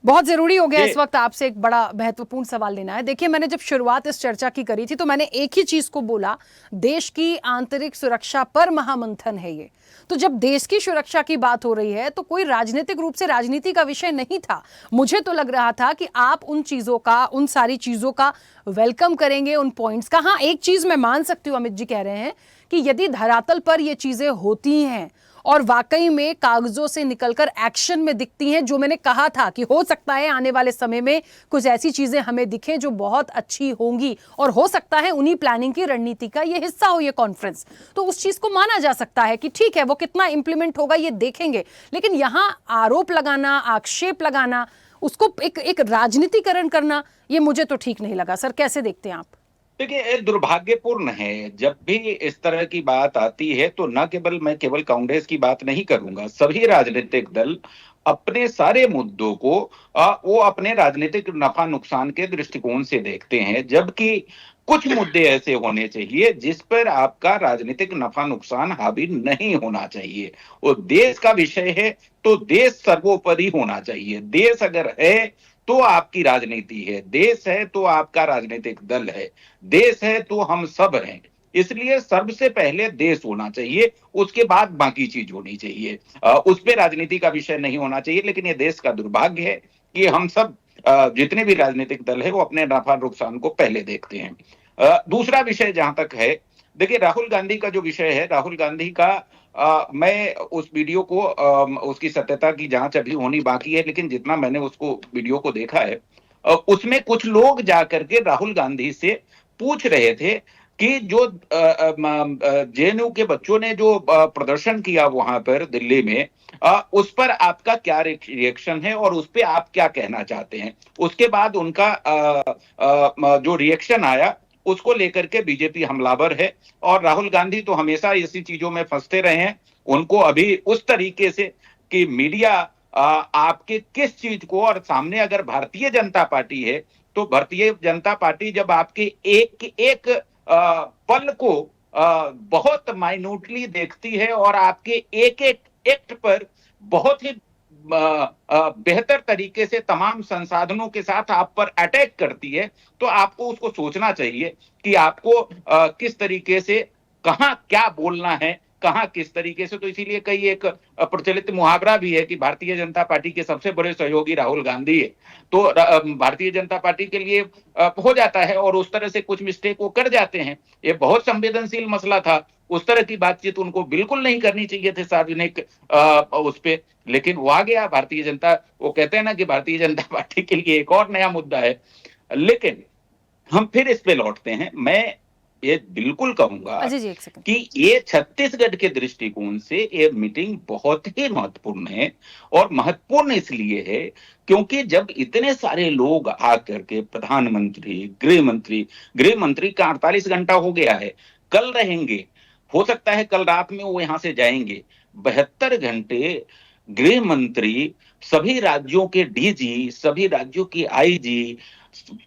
बहुत जरूरी हो गया इस वक्त आपसे एक बड़ा महत्वपूर्ण सवाल लेना है। देखिए, मैंने जब शुरुआत इस चर्चा की करी थी तो मैंने एक ही चीज को बोला, देश की आंतरिक सुरक्षा पर महामंथन है ये। तो जब देश की सुरक्षा की बात हो रही है तो कोई राजनीतिक रूप से राजनीति का विषय नहीं था। मुझे तो लग रहा था कि आप उन चीजों का, उन सारी चीजों का वेलकम करेंगे, उन पॉइंट्स का। हाँ, एक चीज मैं मान सकती हूँ, अमित जी कह रहे हैं कि यदि धरातल पर ये चीजें होती हैं और वाकई में कागजों से निकलकर एक्शन में दिखती हैं, जो मैंने कहा था कि हो सकता है आने वाले समय में कुछ ऐसी चीजें हमें दिखें जो बहुत अच्छी होंगी, और हो सकता है उन्हीं प्लानिंग की रणनीति का ये हिस्सा हो ये कॉन्फ्रेंस, तो उस चीज को माना जा सकता है कि ठीक है, वो कितना इंप्लीमेंट होगा ये देखेंगे। लेकिन यहां आरोप लगाना, आक्षेप लगाना, उसको एक राजनीतिकरण करना, ये मुझे तो ठीक नहीं लगा। सर, कैसे देखते हैं आप? देखिए, ये दुर्भाग्यपूर्ण है। जब भी इस तरह की बात आती है तो मैं केवल कांग्रेस की बात नहीं करूंगा, सभी राजनीतिक दल अपने सारे मुद्दों को वो अपने राजनीतिक नफा नुकसान के दृष्टिकोण से देखते हैं, जबकि कुछ मुद्दे ऐसे होने चाहिए जिस पर आपका राजनीतिक नफा नुकसान हावी नहीं होना चाहिए। वो देश का विषय है तो देश सर्वोपरि होना चाहिए। देश अगर है तो आपकी राजनीति है, देश है तो आपका राजनीतिक दल है, देश है तो हम सब हैं। इसलिए सबसे पहले देश होना चाहिए, उसके बाद बाकी चीज होनी चाहिए। उस पे राजनीति का विषय नहीं होना चाहिए। लेकिन ये देश का दुर्भाग्य है कि हम सब जितने भी राजनीतिक दल है वो अपने नफा नुकसान को पहले देखते हैं। दूसरा विषय जहां तक है, देखिए राहुल गांधी का जो विषय है, राहुल गांधी का मैं उस वीडियो को उसकी सत्यता की जांच अभी होनी बाकी है, लेकिन जितना मैंने उसको वीडियो को देखा है, उसमें कुछ लोग जाकर के राहुल गांधी से पूछ रहे थे कि जो जेएनयू के बच्चों ने जो प्रदर्शन किया वहां पर दिल्ली में, उस पर आपका क्या रिएक्शन है और उस पर आप क्या कहना चाहते हैं। उसके बाद उनका जो रिएक्शन आया उसको लेकर के बीजेपी हमलावर है, और राहुल गांधी तो हमेशा ऐसी चीजों में फंसते रहे हैं। उनको अभी उस तरीके से कि मीडिया आपके किस चीज को, और सामने अगर भारतीय जनता पार्टी है तो भारतीय जनता पार्टी जब आपके एक पल को बहुत माइन्यूटली देखती है और आपके एक एक्ट पर बहुत ही बेहतर तरीके से तमाम संसाधनों के साथ आप पर अटैक करती है, तो आपको उसको सोचना चाहिए कि आपको किस तरीके से कहां क्या बोलना है, कहां किस तरीके से। तो इसीलिए कई एक प्रचलित मुहावरा भी है कि भारतीय जनता पार्टी के सबसे बड़े सहयोगी राहुल गांधी है। तो भारतीय जनता पार्टी के लिए हो जाता है और उस तरह से कुछ मिस्टेक वो कर जाते हैं। ये बहुत संवेदनशील मसला था, उस तरह की बातचीत उनको बिल्कुल नहीं करनी चाहिए थे सार्वजनिक उस पे, लेकिन वो आ गया भारतीय जनता। वो कहते हैं ना कि भारतीय जनता पार्टी के लिए एक और नया मुद्दा है। लेकिन हम फिर इस पे लौटते हैं। मैं ये बिल्कुल कहूंगा कि ये छत्तीसगढ़ के दृष्टिकोण से ये मीटिंग बहुत ही महत्वपूर्ण है, और महत्वपूर्ण इसलिए है क्योंकि जब इतने सारे लोग आकर के प्रधानमंत्री, गृह मंत्री का 48 घंटा हो गया है, कल रहेंगे, हो सकता है कल रात में वो यहां से जाएंगे। 72 घंटे गृह मंत्री, सभी राज्यों के डीजी, सभी राज्यों की आईजी,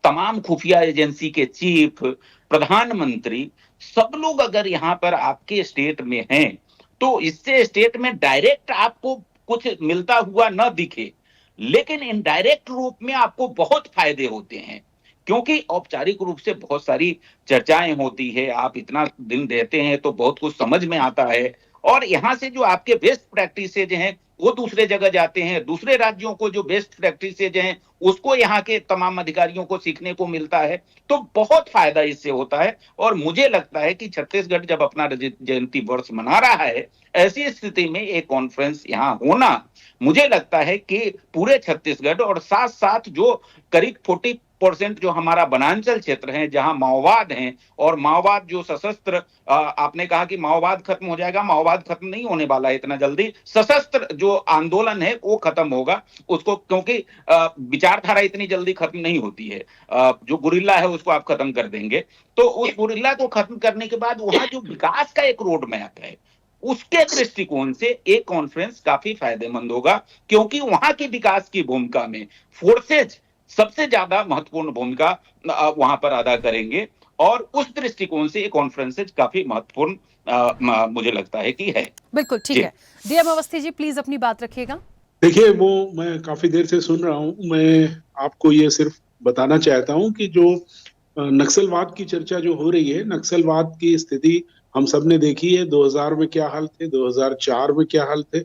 तमाम खुफिया एजेंसी के चीफ, प्रधानमंत्री, सब लोग अगर यहां पर आपके स्टेट में हैं तो इससे स्टेट में डायरेक्ट आपको कुछ मिलता हुआ न दिखे, लेकिन इनडायरेक्ट रूप में आपको बहुत फायदे होते हैं, क्योंकि औपचारिक रूप से बहुत सारी चर्चाएं होती है। आप इतना दिन रहते हैं तो बहुत कुछ समझ में आता है, और यहां से जो आपके बेस्ट प्रैक्टिसेज हैं वो दूसरे जगह जाते हैं। दूसरे राज्यों को जो बेस्ट प्रैक्टिसेज हैं उसको यहाँ के तमाम अधिकारियों को सीखने को मिलता है, तो बहुत फायदा इससे होता है। और मुझे लगता है कि छत्तीसगढ़ जब अपना जयंती वर्ष मना रहा है, ऐसी स्थिति में एक कॉन्फ्रेंस यहाँ होना, मुझे लगता है कि पूरे छत्तीसगढ़ और साथ साथ जो करीब 40% जो हमारा वनांचल क्षेत्र है जहां माओवाद हैं, और माओवाद जो सशस्त्र, आपने कहा कि माओवाद खत्म हो जाएगा, माओवाद खत्म नहीं होने वाला है इतना जल्दी। सशस्त्र जो आंदोलन है वो खत्म होगा उसको, क्योंकि विचारधारा इतनी जल्दी खत्म नहीं होती है। जो गुरिल्ला है उसको आप खत्म कर देंगे, तो उस गुरिल्ला को खत्म करने के बाद वहां जो विकास का एक रोड मैप है, उसके दृष्टिकोण से एक कॉन्फ्रेंस काफी फायदेमंद होगा, क्योंकि वहां की विकास की भूमिका में फोर्सेज सबसे ज्यादा महत्वपूर्ण भूमिका वहां पर अदा करेंगे, और उस दृष्टिकोण से ये कॉन्फ्रेंसेज काफी महत्वपूर्ण मुझे लगता है कि है। बिल्कुल ठीक है। डीएम अवस्थी जी, प्लीज अपनी बात रखिएगा। देखिए, वो मैं काफी देर से सुन रहा हूं। मैं आपको ये सिर्फ बताना चाहता हूं कि जो नक्सलवाद की चर्चा जो हो रही है, नक्सलवाद की स्थिति हम सब ने देखी है। 2000 में क्या हाल थे, 2004 में क्या हाल थे,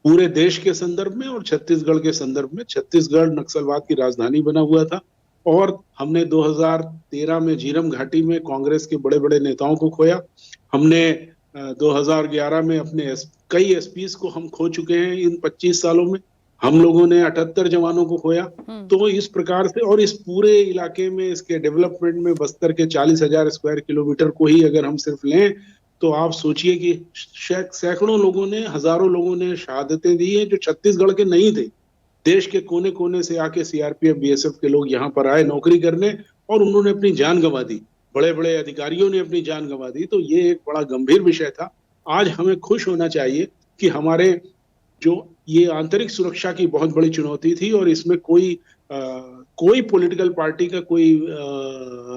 पूरे देश के संदर्भ में और छत्तीसगढ़ के संदर्भ में। छत्तीसगढ़ नक्सलवाद की राजधानी बना हुआ था, और हमने 2013 में झीरम घाटी में कांग्रेस के बड़े बड़े नेताओं को खोया। हमने 2011 में अपने कई एसपीज को हम खो चुके हैं। इन 25 सालों में हम लोगों ने 78 जवानों को खोया। तो इस प्रकार से, और इस पूरे इलाके में, इसके डेवलपमेंट में बस्तर के 40,000 स्क्वायर किलोमीटर को ही अगर हम सिर्फ लें तो आप सोचिए कि सैकड़ों लोगों ने, हजारों लोगों ने शहादतें दी है जो छत्तीसगढ़ के नहीं थे। देश के कोने कोने से आके सीआरपीएफ बीएसएफ के लोग यहाँ पर आए नौकरी करने और उन्होंने अपनी जान गंवा दी, बड़े बड़े अधिकारियों ने अपनी जान गंवा दी। तो ये एक बड़ा गंभीर विषय था। आज हमें खुश होना चाहिए कि हमारे जो ये आंतरिक सुरक्षा की बहुत बड़ी चुनौती थी और इसमें कोई पॉलिटिकल पार्टी का कोई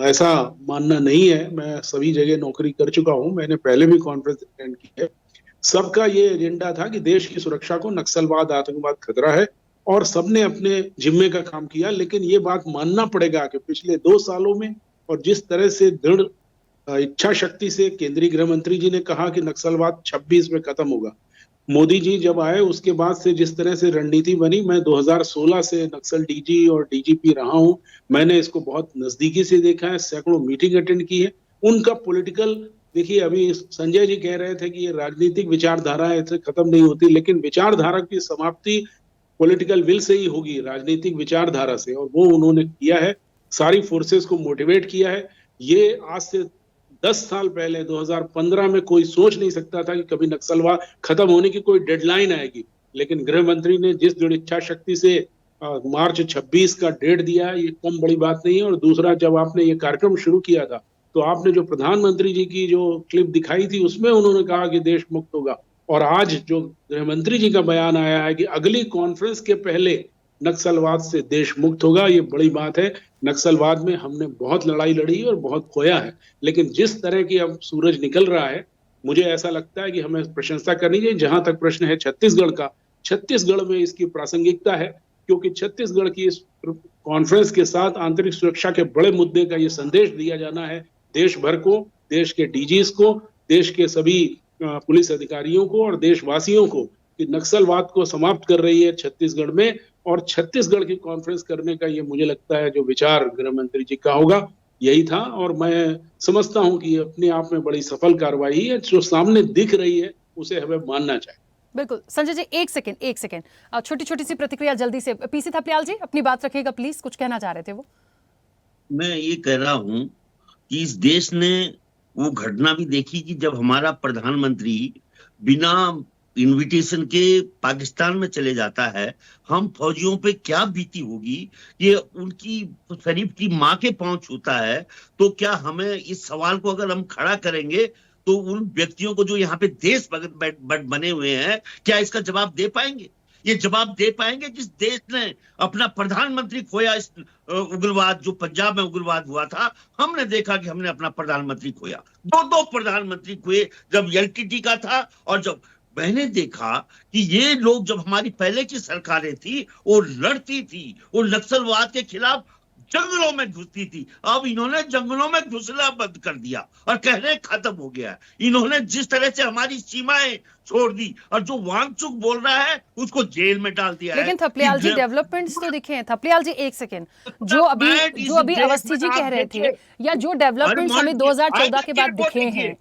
ऐसा मानना नहीं है। मैं सभी जगह नौकरी कर चुका हूं, मैंने पहले भी कॉन्फ्रेंस अटेंड की है। सबका ये एजेंडा था कि देश की सुरक्षा को नक्सलवाद आतंकवाद खतरा है और सबने अपने जिम्मे का काम किया। लेकिन ये बात मानना पड़ेगा कि पिछले 2 सालों में और जिस तरह से दृढ़ इच्छा शक्ति से केंद्रीय गृह मंत्री जी ने कहा कि नक्सलवाद 26 में खत्म होगा, मोदी जी जब आए उसके बाद से जिस तरह से रणनीति बनी, मैं 2016 से नक्सल डीजी और डीजीपी रहा हूं, मैंने इसको बहुत नजदीकी से देखा है, सैकड़ों मीटिंग अटेंड की है। उनका पॉलिटिकल, देखिए अभी संजय जी कह रहे थे कि ये राजनीतिक विचारधारा ऐसे खत्म नहीं होती, लेकिन विचारधारा की समाप्ति पॉलिटिकल विल से ही होगी, राजनीतिक विचारधारा से, और वो उन्होंने किया है। सारी फोर्सेस को मोटिवेट किया है। ये आज से 10 साल पहले 2015 में कोई सोच नहीं सकता था कि कभी नक्सलवाद खत्म होने की कोई डेडलाइन आएगी, लेकिन गृह मंत्री ने जिस दृढ़ इच्छा शक्ति से मार्च 26 का डेट दिया, ये कम बड़ी बात नहीं है। और दूसरा, जब आपने ये कार्यक्रम शुरू किया था तो आपने जो प्रधानमंत्री जी की जो क्लिप दिखाई थी उसमें उन्होंने कहा कि देश मुक्त होगा, और आज जो गृह मंत्री जी का बयान आया है कि अगली कॉन्फ्रेंस के पहले नक्सलवाद से देश मुक्त होगा, ये बड़ी बात है। नक्सलवाद में हमने बहुत लड़ाई लड़ी और बहुत खोया है, लेकिन जिस तरह की अब सूरज निकल रहा है, मुझे ऐसा लगता है कि हमें प्रशंसा करनी चाहिए। जहां तक प्रश्न है छत्तीसगढ़ का, छत्तीसगढ़ में इसकी प्रासंगिकता है, क्योंकि छत्तीसगढ़ की इस कॉन्फ्रेंस के साथ आंतरिक सुरक्षा के बड़े मुद्दे का ये संदेश दिया जाना है देश भर को, देश के डीजीज को, देश के सभी पुलिस अधिकारियों को और देशवासियों को, कि नक्सलवाद को समाप्त कर रही है छत्तीसगढ़ में। और छत्तीसगढ़ की कॉन्फ्रेंस करने का ये मुझे लगता है जो विचार गृह मंत्री जी का होगा यही था, और मैं समझता हूं कि ये अपने आप में बड़ी सफल कार्रवाई है। जो सामने दिख रही है उसे हमें मानना चाहिए। बिल्कुल संजय जी, एक सेकंड छोटी छोटी सी प्रतिक्रिया जल्दी से। पीसी थपलियाल जी अपनी बात रखिएगा प्लीज, कुछ कहना चाह रहे थे वो। मैं ये कह रहा हूं कि इस देश ने वो घटना भी देखी कि जब हमारा प्रधानमंत्री बिना इनविटेशन के पाकिस्तान में चले जाता है, हम फौजियों पे क्या बीती होगी, ये उनकी शरीफ की माँ के पांव छूता है। तो क्या हमें इस सवाल को अगर हम खड़ा करेंगे तो उन व्यक्तियों को जो यहाँ पे देश बने हुए हैं, क्या इसका जवाब दे पाएंगे? ये जवाब दे पाएंगे जिस देश ने अपना प्रधानमंत्री खोया। इस उग्रवाद जो पंजाब में उग्रवाद हुआ था, हमने देखा कि हमने अपना प्रधानमंत्री खोया, दो प्रधानमंत्री खोए, जब एलटीटी का था और जब मैंने देखा कि ये लोग जब हमारी पहले की सरकारें थी वो लड़ती थी, वो नक्सलवाद के खिलाफ जंगलों में घुसती थी। अब इन्होंने जंगलों में घुसना बंद कर दिया और कह रहे खत्म हो गया। इन्होंने जिस तरह से हमारी सीमाएं छोड़ दी और जो वांगचुक बोल रहा है उसको जेल में डाल दिया। लेकिन थपलियाल जी डेवलपमेंट्स तो दिखे हैं। थपलियाल जी एक सेकेंड, जो अभी अवस्थी जी कह रहे थे, या जो डेवलपमेंट्स हमें 2014 के बाद दिखे हैं,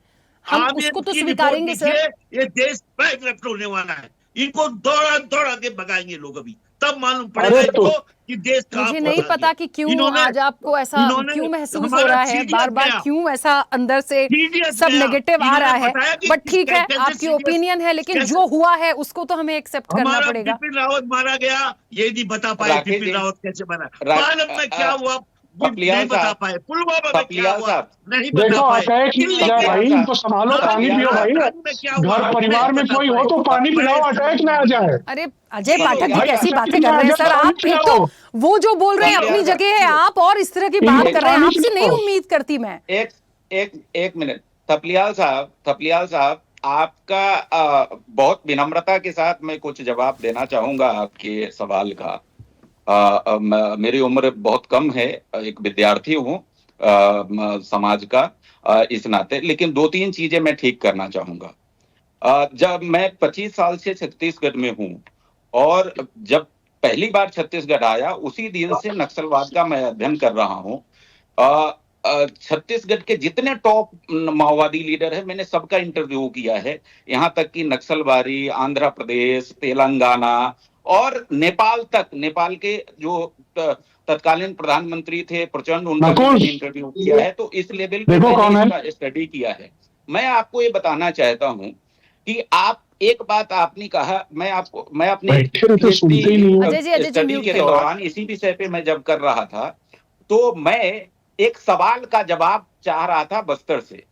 हम उसको तो स्वीकारेंगे सर। ये देश बैंकरप्ट होने वाला है, इनको दौड़ा के भगाएंगे लोग, अभी तब मालूम पड़ेगा इनको कि देश कहां। मुझे नहीं पता कि क्यों आज आपको ऐसा क्यों महसूस हो रहा है, बार बार क्यों ऐसा अंदर से सब नेगेटिव आ रहा है, बट ठीक है आपकी ओपिनियन है, लेकिन जो हुआ है उसको तो हमें एक्सेप्ट करना पड़ेगा। बिपिन रावत मारा गया, ये नहीं बता पाए बिपिन रावत कैसे मारा, मालूम में क्या हुआ नहीं बता पाए, पुलवामा में क्या हुआ नहीं बता पाए। भाई इनको संभालो, पानी पियो भाई, घर परिवार में कोई हो तो पानी पिलाओ, अटैक ना आ जाए। अरे अजय पाठक जी कैसी बातें कर रहे हैं सर आप? एक तो वो जो बोल रहे हैं अपनी जगह है, आप और इस तरह की बात कर रहे हैं, आपसे नहीं उम्मीद करती मैं। एक मिनट थपलियाल साहब, आपका बहुत विनम्रता के साथ मैं कुछ जवाब देना चाहूंगा आपके सवाल का। मेरी उम्र बहुत कम है, एक विद्यार्थी हूँ समाज का इस नाते, लेकिन 2-3 चीजें मैं ठीक करना चाहूंगा। जब मैं 25 साल से छत्तीसगढ़ में हूँ और जब पहली बार छत्तीसगढ़ आया उसी दिन से नक्सलवाद का मैं अध्ययन कर रहा हूँ। छत्तीसगढ़ के जितने टॉप माओवादी लीडर है मैंने सबका इंटरव्यू किया है, यहाँ तक कि नक्सलबारी, आंध्र प्रदेश, तेलंगाना और नेपाल तक। नेपाल के जो तत्कालीन प्रधानमंत्री थे प्रचंड, उनका मैंने इंटरव्यू किया है, तो इस लेवल पे मैंने स्टडी किया है। मैं आपको ये बताना चाहता हूं कि आप एक बात आपने कहा, मैं अपने बैठे रहते सुनते ही नहीं हो। अजय जी स्टडी म्यूट के करिए। दौरान इसी विषय पे मैं जब कर रहा था, तो मैं एक सवाल का जवाब चाह रहा था बस्तर से,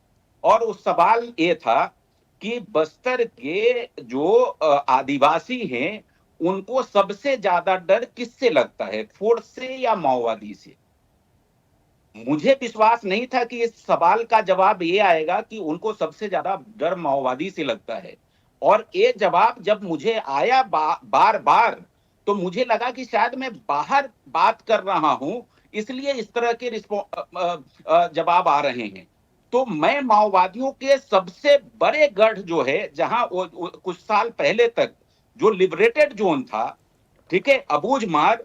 और उस सवाल ये था कि बस्तर के जो आदिवासी हैं, उनको सबसे ज्यादा डर किससे लगता है, फोर्स से या माओवादी से? मुझे विश्वास नहीं था कि इस सवाल का जवाब ये आएगा कि उनको सबसे ज्यादा डर माओवादी से लगता है। और ये जवाब जब मुझे आया बार बार, तो मुझे लगा कि शायद मैं बाहर बात कर रहा हूं, इसलिए इस तरह के जवाब आ रहे हैं। तो मैं माओवादियों के सबसे बड़े गढ़ जो है, जहां कुछ साल पहले तक जो लिबरेटेड जोन था, ठीक है, अबूझमार,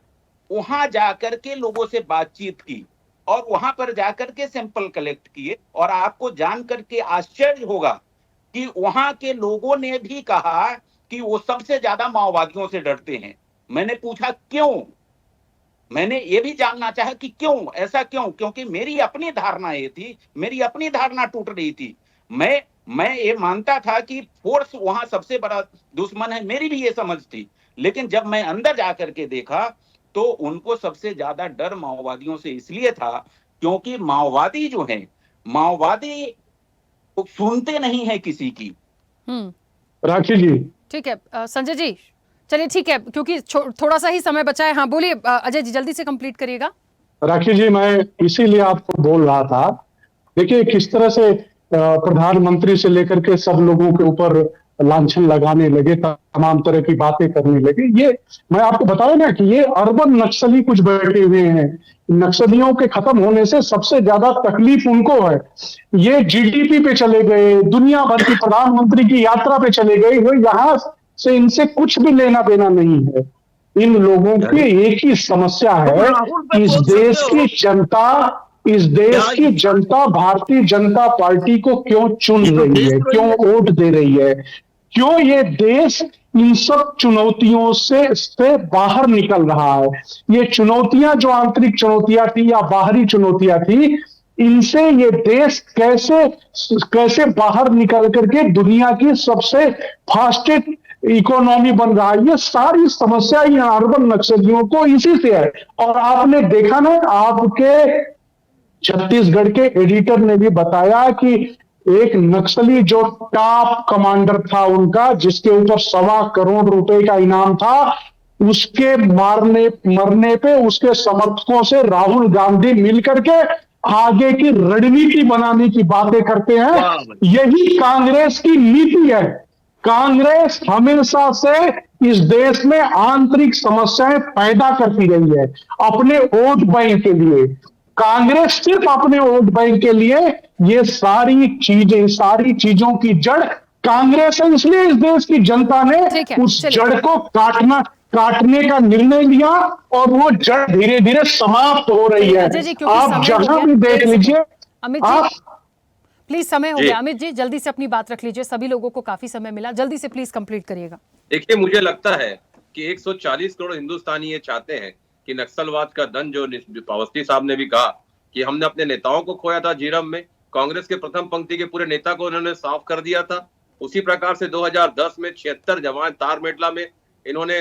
वहां जाकर के लोगों से बातचीत की और वहां पर जाकर के सैंपल कलेक्ट किए, और आपको जान करके आश्चर्य होगा कि वहां के लोगों ने भी कहा कि वो सबसे ज्यादा माओवादियों से डरते हैं। मैंने पूछा क्यों, मैंने ये भी जानना चाहा कि क्यों, ऐसा क्यों? क्योंकि मेरी अपनी धारणा ये थी, मेरी अपनी धारणा टूट रही थी। मैं ये मानता था कि फोर्स वहां सबसे बड़ा दुश्मन है, मेरी भी ये समझ थी। लेकिन जब मैं अंदर जाकर के देखा, तो उनको सबसे ज्यादा डर माओवादियों से इसलिए था क्योंकि माओवादी जो हैं, माओवादी सुनते नहीं है किसी की। राखी जी, ठीक है संजय जी, चलिए ठीक है, क्योंकि थोड़ा सा ही समय बचा है। हाँ बोलिए अजय जी, जल्दी से कंप्लीट करिएगा। राखी जी, मैं इसीलिए आपको बोल रहा था, देखिए किस तरह से प्रधानमंत्री से लेकर के सब लोगों के ऊपर लांछन लगाने लगे, तमाम तरह की बातें करने लगे। ये मैं आपको बताऊं ना कि ये अर्बन नक्सली कुछ बैठे हुए हैं। नक्सलियों के खत्म होने से सबसे ज्यादा तकलीफ उनको है। ये जीडीपी पे चले गए, दुनिया भर की प्रधानमंत्री की यात्रा पे चले गए, वो यहाँ से इनसे कुछ भी लेना देना नहीं है। इन लोगों की एक ही समस्या है, इस देश की जनता भारतीय जनता पार्टी को क्यों चुन रही है, क्यों वोट दे रही है, क्यों ये देश इन सब चुनौतियों से बाहर निकल रहा है। ये चुनौतियां जो आंतरिक चुनौतियां थी या बाहरी चुनौतियां थी, इनसे ये देश कैसे बाहर निकल करके दुनिया की सबसे फास्टेस्ट इकोनॉमी बन रहा है। ये सारी समस्या इन अर्बन नक्सलियों को इसी से है। और आपने देखा ना, आपके छत्तीसगढ़ के एडिटर ने भी बताया कि एक नक्सली जो टॉप कमांडर था उनका, जिसके ऊपर 1.25 करोड़ रुपए का इनाम था, उसके मरने पे उसके समर्थकों से राहुल गांधी मिलकर के आगे की रणनीति बनाने की बातें करते हैं। यही कांग्रेस की नीति है। कांग्रेस हमेशा से इस देश में आंतरिक समस्याएं पैदा करती रही है अपने वोट बैंक के लिए। कांग्रेस सिर्फ अपने वोट बैंक के लिए ये सारी चीजों की जड़ कांग्रेस है। इसलिए इस देश की जनता ने उस जड़ को काटने का निर्णय लिया और वो जड़ धीरे धीरे समाप्त हो रही है। आप जहां भी देख लीजिए। अमित जी प्लीज, समय हो गया। अमित जी जल्दी से अपनी बात रख लीजिए, सभी लोगों को काफी समय मिला, जल्दी से प्लीज कंप्लीट करिएगा। देखिए, मुझे लगता है कि 140 करोड़ हिंदुस्तानी ये चाहते हैं कि नक्सलवाद का दंड, जो अवस्थी साहब ने भी कहा कि हमने अपने नेताओं को खोया था झीरम में, कांग्रेस के प्रथम पंक्ति के पूरे नेता को उन्होंने साफ कर दिया था। उसी प्रकार से 2010 में 76 जवान तारमेटला में इन्होंने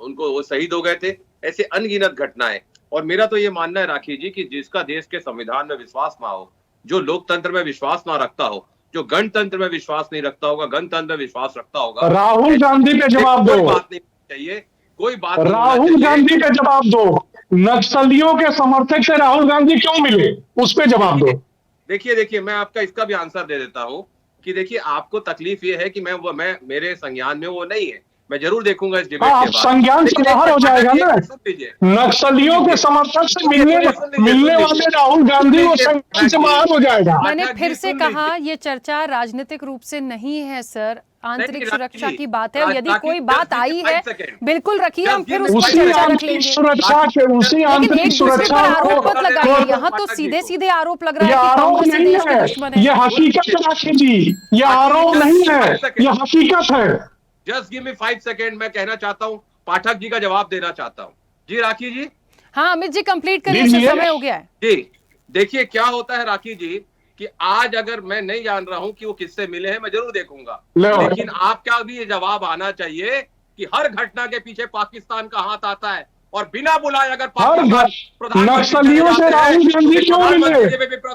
उनको शहीद हो गए थे। ऐसे अनगिनत घटनाएं। और मेरा तो ये मानना है राखी जी कि जिसका देश के संविधान में विश्वास ना हो, जो लोकतंत्र में विश्वास ना रखता हो, जो गणतंत्र में विश्वास नहीं रखता होगा, गणतंत्र में विश्वास रखता होगा, राहुल गांधी पे जवाब दो। बात नहीं चाहिए, कोई बात। राहुल गांधी पे जवाब दो। नक्सलियों के समर्थक से राहुल गांधी क्यों मिले, उस पे जवाब दो। देखिए मैं आपका इसका भी आंसर दे देता हूं कि देखिए, आपको तकलीफ ये है कि मैं मेरे संज्ञान में वो नहीं है। मैं जरूर देखूंगा इस डिबेट के बाद। संज्ञान से बाहर हो जाएगा ना। नक्सलियों के समर्थक से मिलने वाले राहुल गांधी वो संज्ञान से बाहर हो जाएगा। मैंने फिर से कहा, ये चर्चा राजनीतिक रूप से नहीं है सर, आंतरिक सुरक्षा की बात है। यदि कोई बात आई है बिल्कुल रखिए, हम फिर उसी आंतरिक सुरक्षा आरोप मत लगाइए। यहाँ तो सीधे सीधे आरोप लग रहा है कि आरोप नहीं है, ये हकीकत है राखी जी, ये आरोप नहीं है, ये हकीकत है। Just give me 5 second. मैं कहना चाहता हूँ, पाठक जी का जवाब देना चाहता हूँ। जी राखी जी। हाँ अमित जी कंप्लीट करिए, समय हो गया है। जी देखिए क्या होता है राखी जी कि आज अगर मैं नहीं जान रहा हूं कि वो किससे मिले हैं, मैं जरूर देखूंगा, लो। लेकिन आपका भी ये जवाब आना चाहिए कि हर घटना के पीछे पाकिस्तान का हाथ आता है, और बिना बुलाए अगर नक्सलियों से राहुल गांधी क्यों मिले?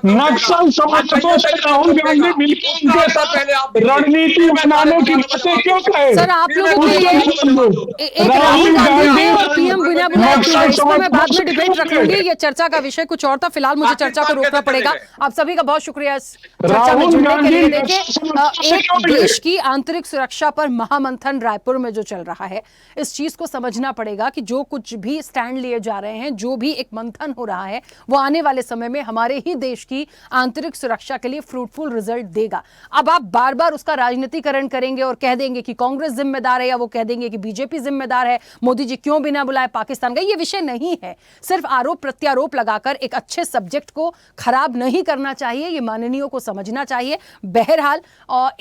नक्सल समर्थकों से राहुल गांधी मिलकर उनके साथ रणनीति बनाने की बातें क्यों कहे? सर, आप लोगों के लिए एक राहुल गांधी और पीएम बिना बुलाए क्यों गए? इस पर मैं बाद में डिबेट रख लूंगी। ये चर्चा का विषय कुछ और था, फिलहाल मुझे चर्चा को रोकना पड़ेगा। आप सभी का बहुत शुक्रिया इस चर्चा में जुड़ने के लिए। देखिए, एक देश की आंतरिक सुरक्षा पर महामंथन रायपुर में जो चल रहा है, इस चीज को समझना पड़ेगा कि जो कुछ भी स्टैंड लिए जा रहे हैं, जो भी एक मंथन हो रहा है, वो आने वाले समय में हमारे ही देश की आंतरिक सुरक्षा के लिए फ्रूटफुल रिजल्ट देगा। अब आप बार बार उसका राजनीतिकरण करेंगे और कह देंगे कि कांग्रेस जिम्मेदार है, या वो कह देंगे कि बीजेपी जिम्मेदार है, मोदी जी क्यों बिना बुलाए पाकिस्तान गए। ये विषय नहीं है। सिर्फ आरोप प्रत्यारोप लगाकर एक अच्छे सब्जेक्ट को खराब नहीं करना चाहिए, ये माननीयों को समझना चाहिए। बहरहाल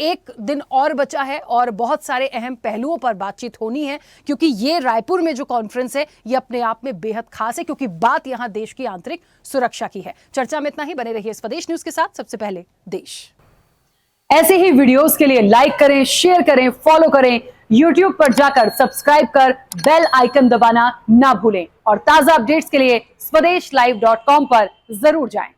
एक दिन और बचा है और बहुत सारे अहम पहलुओं पर बातचीत होनी है, क्योंकि ये रायपुर में जो कॉन्फ्रेंस है, ये अपने आप में बेहद खास है, क्योंकि बात यहां देश की आंतरिक सुरक्षा की है। चर्चा में इतना ही। बने रहिए स्वदेश न्यूज के साथ। सबसे पहले देश। ऐसे ही वीडियोस के लिए लाइक करें, शेयर करें, फॉलो करें। YouTube पर जाकर सब्सक्राइब कर बेल आइकन दबाना ना भूलें और ताजा अपडेट्स के लिए swedeshlive.com पर जरूर जाएं।